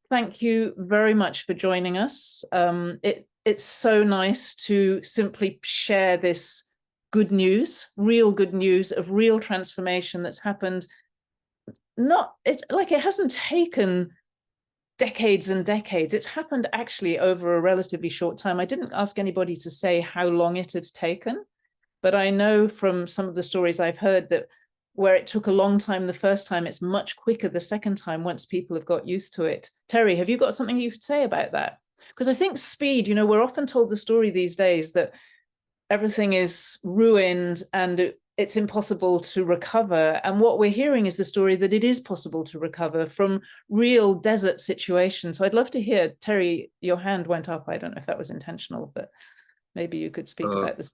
Thank you very much for joining us. It's so nice to simply share this good news, real good news of real transformation that's happened. It's like it hasn't taken decades and decades. It's happened actually over a relatively short time. I didn't ask anybody to say how long it had taken, but I know from some of the stories I've heard that where it took a long time the first time, it's much quicker the second time once people have got used to it. Terry, have you got something you could say about that? Because I think speed, you know, we're often told the story these days that everything is ruined and it's impossible to recover. And what we're hearing is the story that it is possible to recover from real desert situations. So I'd love to hear, Terry, your hand went up. I don't know if that was intentional, but maybe you could speak about this.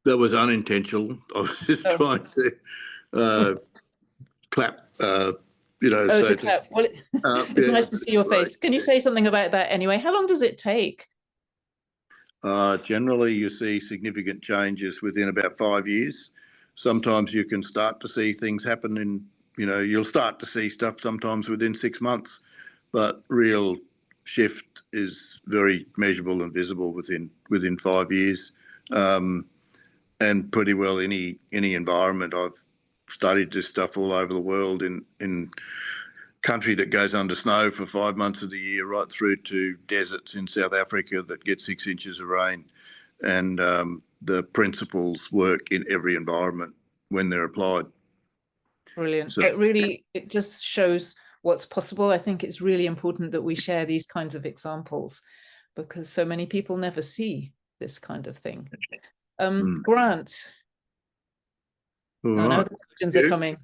That was unintentional. I was just trying to clap, you know. Oh, to clap. Well, it's nice to see your face. Can you say something about that anyway? How long does it take? Generally, you see significant changes within about 5 years. Sometimes you can start to see things happen in, you know, you'll start to see stuff sometimes within 6 months, but real shift is very measurable and visible within 5 years. And pretty well any environment. I've studied this stuff all over the world in country that goes under snow for 5 months of the year, right through to deserts in South Africa that get 6 inches of rain. And the principles work in every environment when they're applied. Brilliant. So, it just shows what's possible. I think it's really important that we share these kinds of examples because so many people never see this kind of thing. Grant. No, the questions are coming.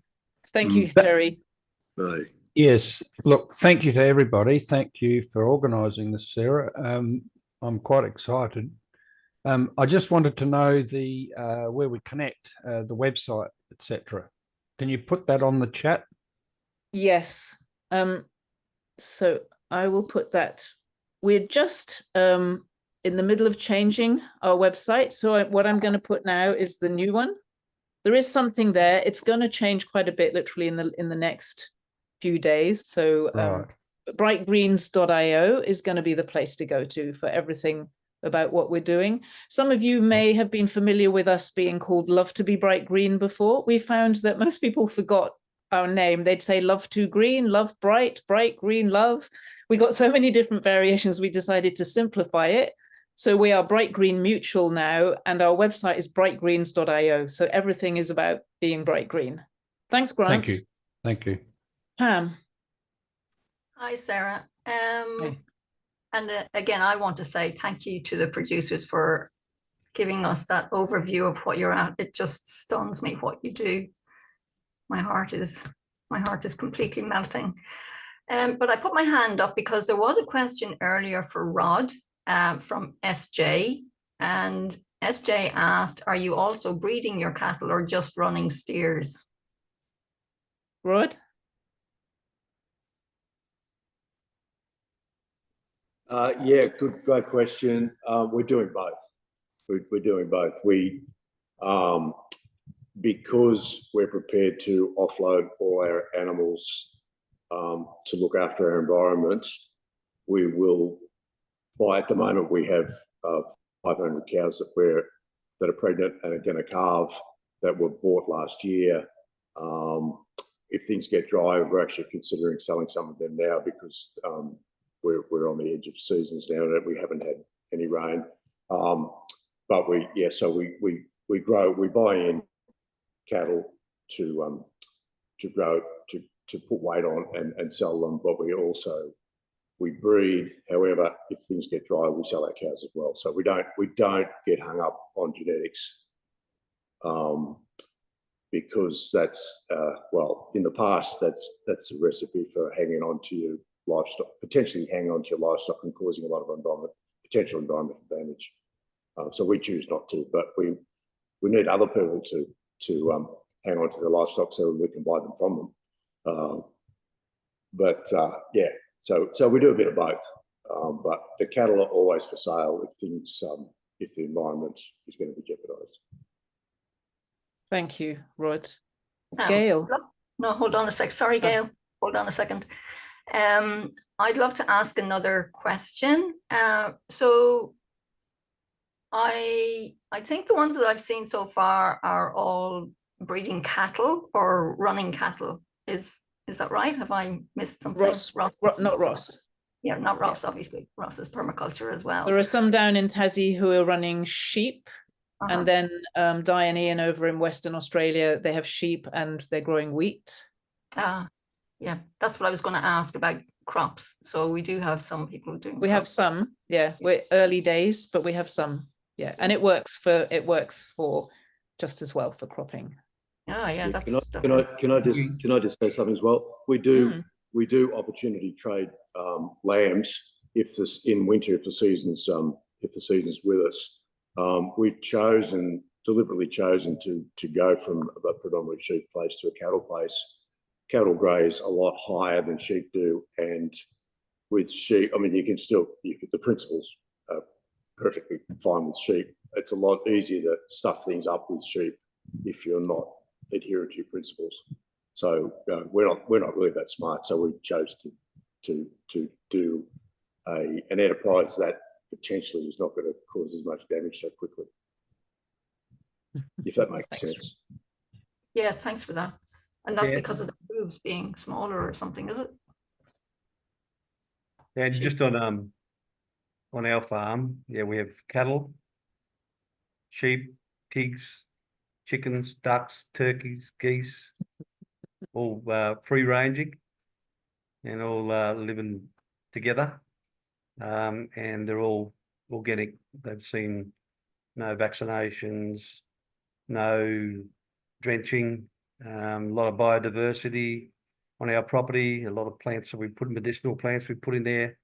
Thank you, Terry. Bye. Yes, look, thank you to everybody. Thank you for organising this, Sarah. I'm quite excited. I just wanted to know the where we connect, the website, etc. Can you put that on the chat? Yes. So I will put that. We're just in the middle of changing our website. So what I'm going to put now is the new one. there is something there. It's going to change quite a bit, literally in the next few days. So brightgreens.io is going to be the place to go to for everything about what we're doing. Some of you may have been familiar with us being called Love to be Bright Green before. We found that most people forgot our name. They'd say love to green, love bright, bright green, love. We got so many different variations, we decided to simplify it. So we are Bright Green Mutual now, and our website is brightgreens.io. So everything is about being bright green. Thanks, Grant. Thank you. Thank you. Pam. Hi, Sarah. Hi. And again, I want to say thank you to the producers for giving us that overview of what you're at. It just stuns me what you do. My heart is completely melting. But I put my hand up because there was a question earlier for Rod from SJ, and SJ asked, are you also breeding your cattle or just running steers? Rod? Yeah, great question. We're doing both. We're doing both. Because we're prepared to offload all our animals to look after our environment, we will. At the moment, we have 500 cows that are pregnant and are going to calve that were bought last year. If things get dry, we're actually considering selling some of them now because we're on the edge of seasons now that we haven't had any rain. But we buy in cattle to grow, to put weight on and sell them, but we breed. However, if things get dry, we sell our cows as well. So we don't get hung up on genetics, because that's in the past that's a recipe for hanging on to your livestock, potentially hanging on to your livestock and causing a lot of potential environmental damage. So we choose not to, but we need other people to hang on to the livestock so we can buy them from them. So we do a bit of both. But the cattle are always for sale if the environment is going to be jeopardised. Thank you, Rod. Gail. No, hold on a sec. Sorry, Gail. Hold on a second. I'd love to ask another question. So I think the ones that I've seen so far are all breeding cattle or running cattle. Is that right? Have I missed something? Ross. Not Ross. Yeah, not Ross, obviously. Ross is permaculture as well. There are some down in Tassie who are running sheep. And then Di and Ian over in Western Australia, they have sheep and they're growing wheat. Yeah, that's what I was going to ask about crops. So we do have some people doing. We have some, yeah. We're early days, but we have some, yeah. And it works for just as well for cropping. Oh yeah, Can I just say something as well? We do opportunity trade lambs in winter if the season's with us. We've deliberately chosen to go from a predominantly sheep place to a cattle place. Cattle graze a lot higher than sheep do, and with sheep, I mean, the principles are perfectly fine with sheep. It's a lot easier to stuff things up with sheep if you're not adherent to your principles. So we're not really that smart. So we chose to do an enterprise that potentially is not going to cause as much damage so quickly. If that makes sense. Yeah, thanks for that. And that's because of the hooves being smaller or something, is it? Yeah, just on our farm, we have cattle, sheep, pigs, chickens, ducks, turkeys, geese, all free ranging and all living together. And they're all organic. They've seen no vaccinations, no drenching, a lot of biodiversity on our property, a lot of plants that we put, medicinal plants we put in there.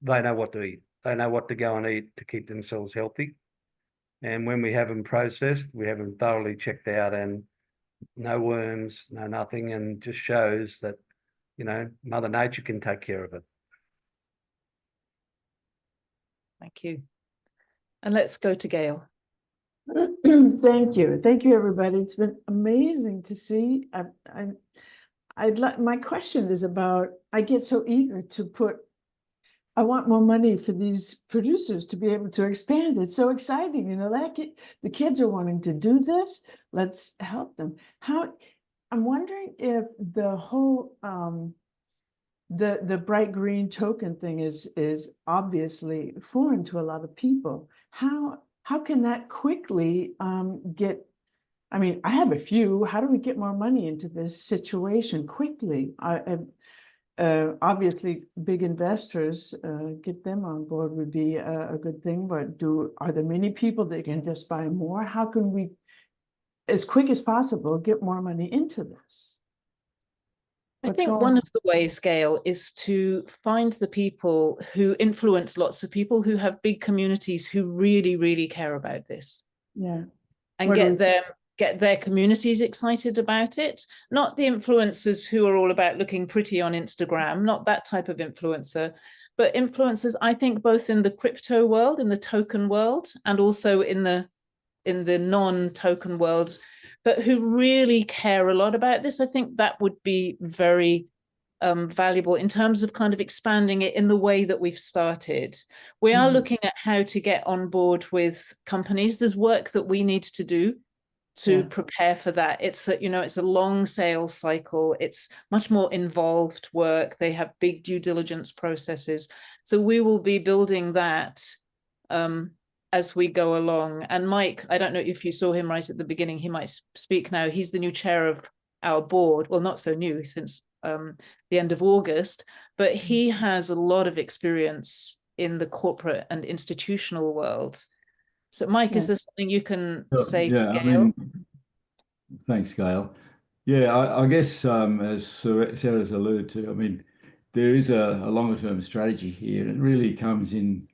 They know what to eat. They know what to go and eat to keep themselves healthy. And when we have them processed, we have them thoroughly checked out and no worms, no nothing, and just shows that, Mother Nature can take care of it. Thank you. And let's go to Gail. Thank you. Thank you, everybody. It's been amazing to see. I'd like, my question is about, I get so eager to put, I want more money for these producers to be able to expand. It's so exciting, you know, the kids are wanting to do this. Let's help them. I'm wondering if the whole, the bright green token thing is obviously foreign to a lot of people. How can that quickly get, I mean, I have a few, how do we get more money into this situation quickly? Obviously big investors, get them on board would be a good thing, but are there many people that can just buy more? How can we, as quick as possible, get more money into this? I think one of the ways, Gail, is to find the people who influence lots of people who have big communities who really, really care about this. Yeah. And get their communities excited about it. Not the influencers who are all about looking pretty on Instagram, not that type of influencer, but influencers, I think, both in the crypto world, in the token world, and also in the non-token world, but who really care a lot about this. I think that would be very valuable in terms of kind of expanding it in the way that we've started. We are looking at how to get on board with companies. There's work that we need to do to prepare for that. It's a long sales cycle. It's much more involved work. They have big due diligence processes. So we will be building that as we go along. And Mike, I don't know if you saw him right at the beginning, he might speak now. He's the new chair of our board. Well, not so new, since the end of August, but he has a lot of experience in the corporate and institutional world. So Mike, is there something you can say to Gail? I mean, thanks, Gail. Yeah, I guess as Sarah's alluded to, I mean, there is a longer term strategy here, and it really comes in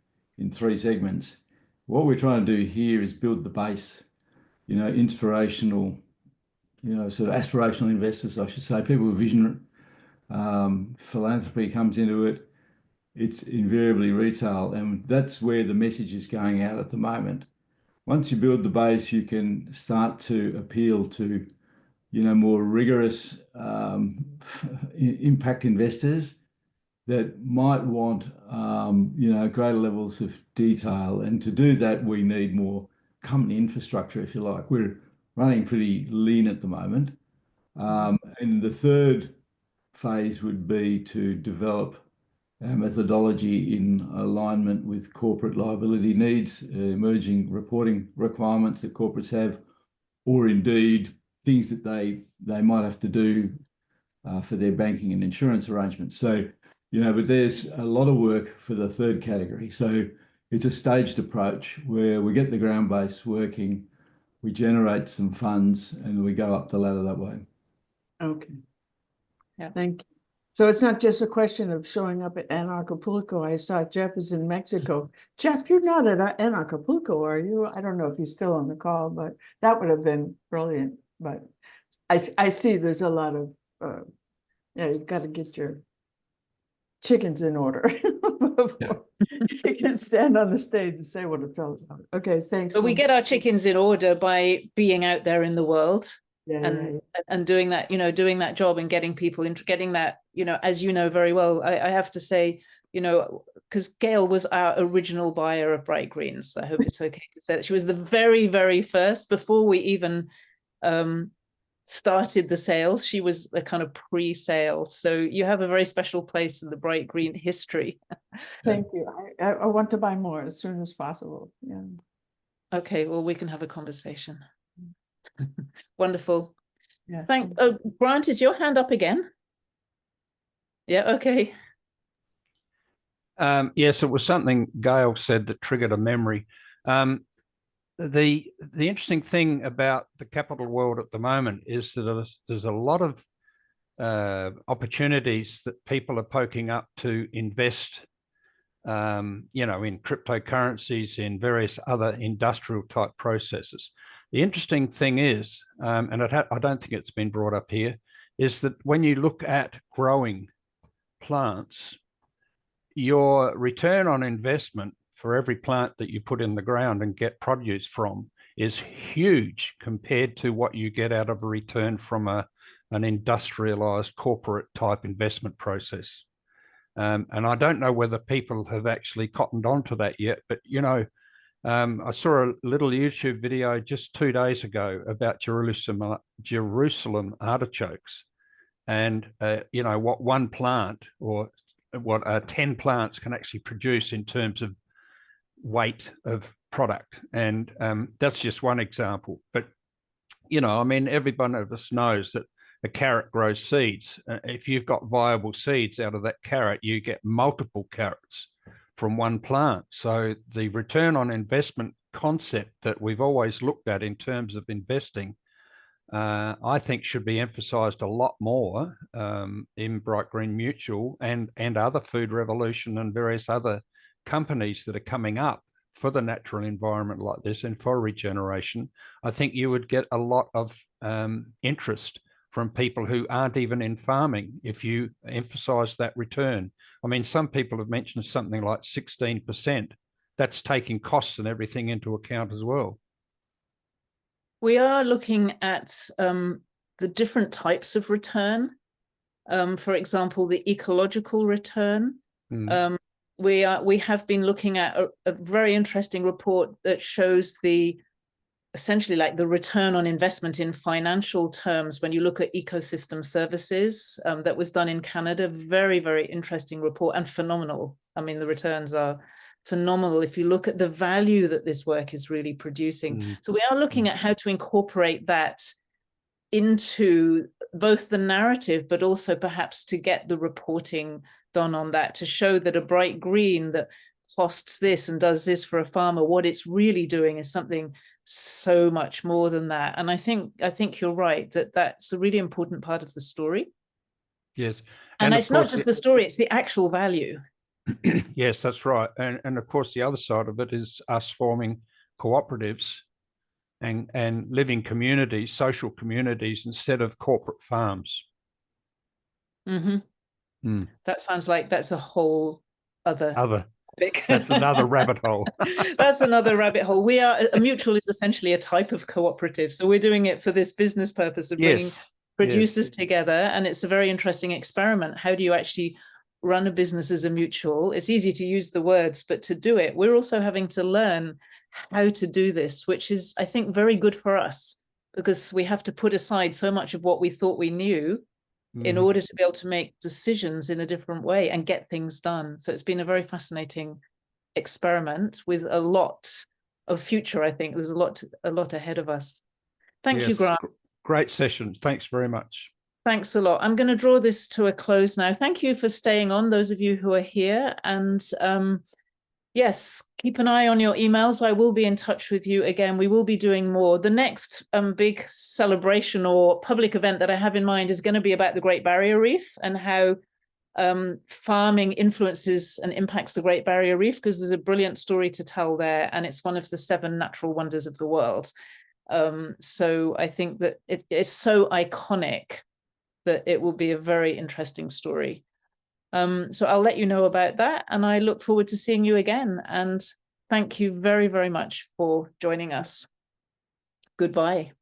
3 segments. What we're trying to do here is build the base, inspirational, sort of aspirational investors, I should say, people with vision. Philanthropy comes into it. It's invariably retail, and that's where the message is going out at the moment. Once you build the base, you can start to appeal to, more rigorous impact investors that might want, greater levels of detail. And to do that, we need more company infrastructure, if you like. We're running pretty lean at the moment. And the third phase would be to develop a methodology in alignment with corporate liability needs, emerging reporting requirements that corporates have, or indeed things that they might have to do for their banking and insurance arrangements. So, but there's a lot of work for the third category. So it's a staged approach where we get the ground base working, we generate some funds, and we go up the ladder that way. Okay. Yeah. Thank you. So it's not just a question of showing up at Acapulco. I saw Jeff is in Mexico. Jeff, you're not at Acapulco, are you? I don't know if he's still on the call, but that would have been brilliant. But I see there's a lot of, you've got to get your chickens in order before you can stand on the stage and say what it's all about. Okay, thanks. But we get our chickens in order by being out there in the world. And doing that, doing that job and getting people into getting that, as you know very well, I have to say, because Gail was our original buyer of Bright Greens. I hope it's okay to say that she was the very, very first, before we even started the sales. She was a kind of pre-sale. So you have a very special place in the Bright Green history. Thank you. I want to buy more as soon as possible. Yeah. Okay, well, we can have a conversation. Wonderful. Yeah. Grant, is your hand up again? Yeah, okay. Yes, it was something Gail said that triggered a memory. The interesting thing about the capital world at the moment is that there's a lot of opportunities that people are poking up to invest, in cryptocurrencies, in various other industrial type processes. The interesting thing is, and I don't think it's been brought up here, is that when you look at growing plants, your return on investment for every plant that you put in the ground and get produce from is huge compared to what you get out of a return from an industrialized corporate type investment process. And I don't know whether people have actually cottoned on to that yet, but I saw a little YouTube video just 2 days ago about Jerusalem artichokes, and what one plant or what 10 plants can actually produce in terms of weight of product. And that's just one example. But I mean, every one of us knows that a carrot grows seeds. If you've got viable seeds out of that carrot, you get multiple carrots from one plant. So the return on investment concept that we've always looked at in terms of investing, I think should be emphasized a lot more in Bright Green Mutual and other Food Revolution and various other companies that are coming up for the natural environment like this and for regeneration. I think you would get a lot of interest from people who aren't even in farming if you emphasize that return. I mean, some people have mentioned something like 16%. That's taking costs and everything into account as well. We are looking at the different types of return. For example, the ecological return. We have been looking at a very interesting report that shows essentially like the return on investment in financial terms when you look at ecosystem services. That was done in Canada. Very, very interesting report and phenomenal. I mean, the returns are phenomenal if you look at the value that this work is really producing. So we are looking at how to incorporate that into both the narrative, but also perhaps to get the reporting done on that, to show that a bright green that costs this and does this for a farmer, what it's really doing is something so much more than that. And I think you're right that that's a really important part of the story. Yes. And it's not just the story, it's the actual value. Yes, that's right. And of course, the other side of it is us forming cooperatives and living communities, social communities, instead of corporate farms. That sounds like that's a whole other topic. That's another rabbit hole. That's another rabbit hole. A mutual is essentially a type of cooperative. So we're doing it for this business purpose of bringing producers together. And it's a very interesting experiment. How do you actually run a business as a mutual? It's easy to use the words, but to do it, we're also having to learn how to do this, which is, I think, very good for us, because we have to put aside so much of what we thought we knew in order to be able to make decisions in a different way and get things done. So it's been a very fascinating experiment with a lot of future. I think there's a lot ahead of us. Thank you, Grant. Great session. Thanks very much. Thanks a lot. I'm going to draw this to a close now. Thank you for staying on, those of you who are here. And yes, keep an eye on your emails. I will be in touch with you again. We will be doing more. The next big celebration or public event that I have in mind is going to be about the Great Barrier Reef and how farming influences and impacts the Great Barrier Reef, because there's a brilliant story to tell there, and it's one of the 7 natural wonders of the world. So I think that it is so iconic that it will be a very interesting story. So I'll let you know about that, and I look forward to seeing you again. And thank you very, very much for joining us. Goodbye.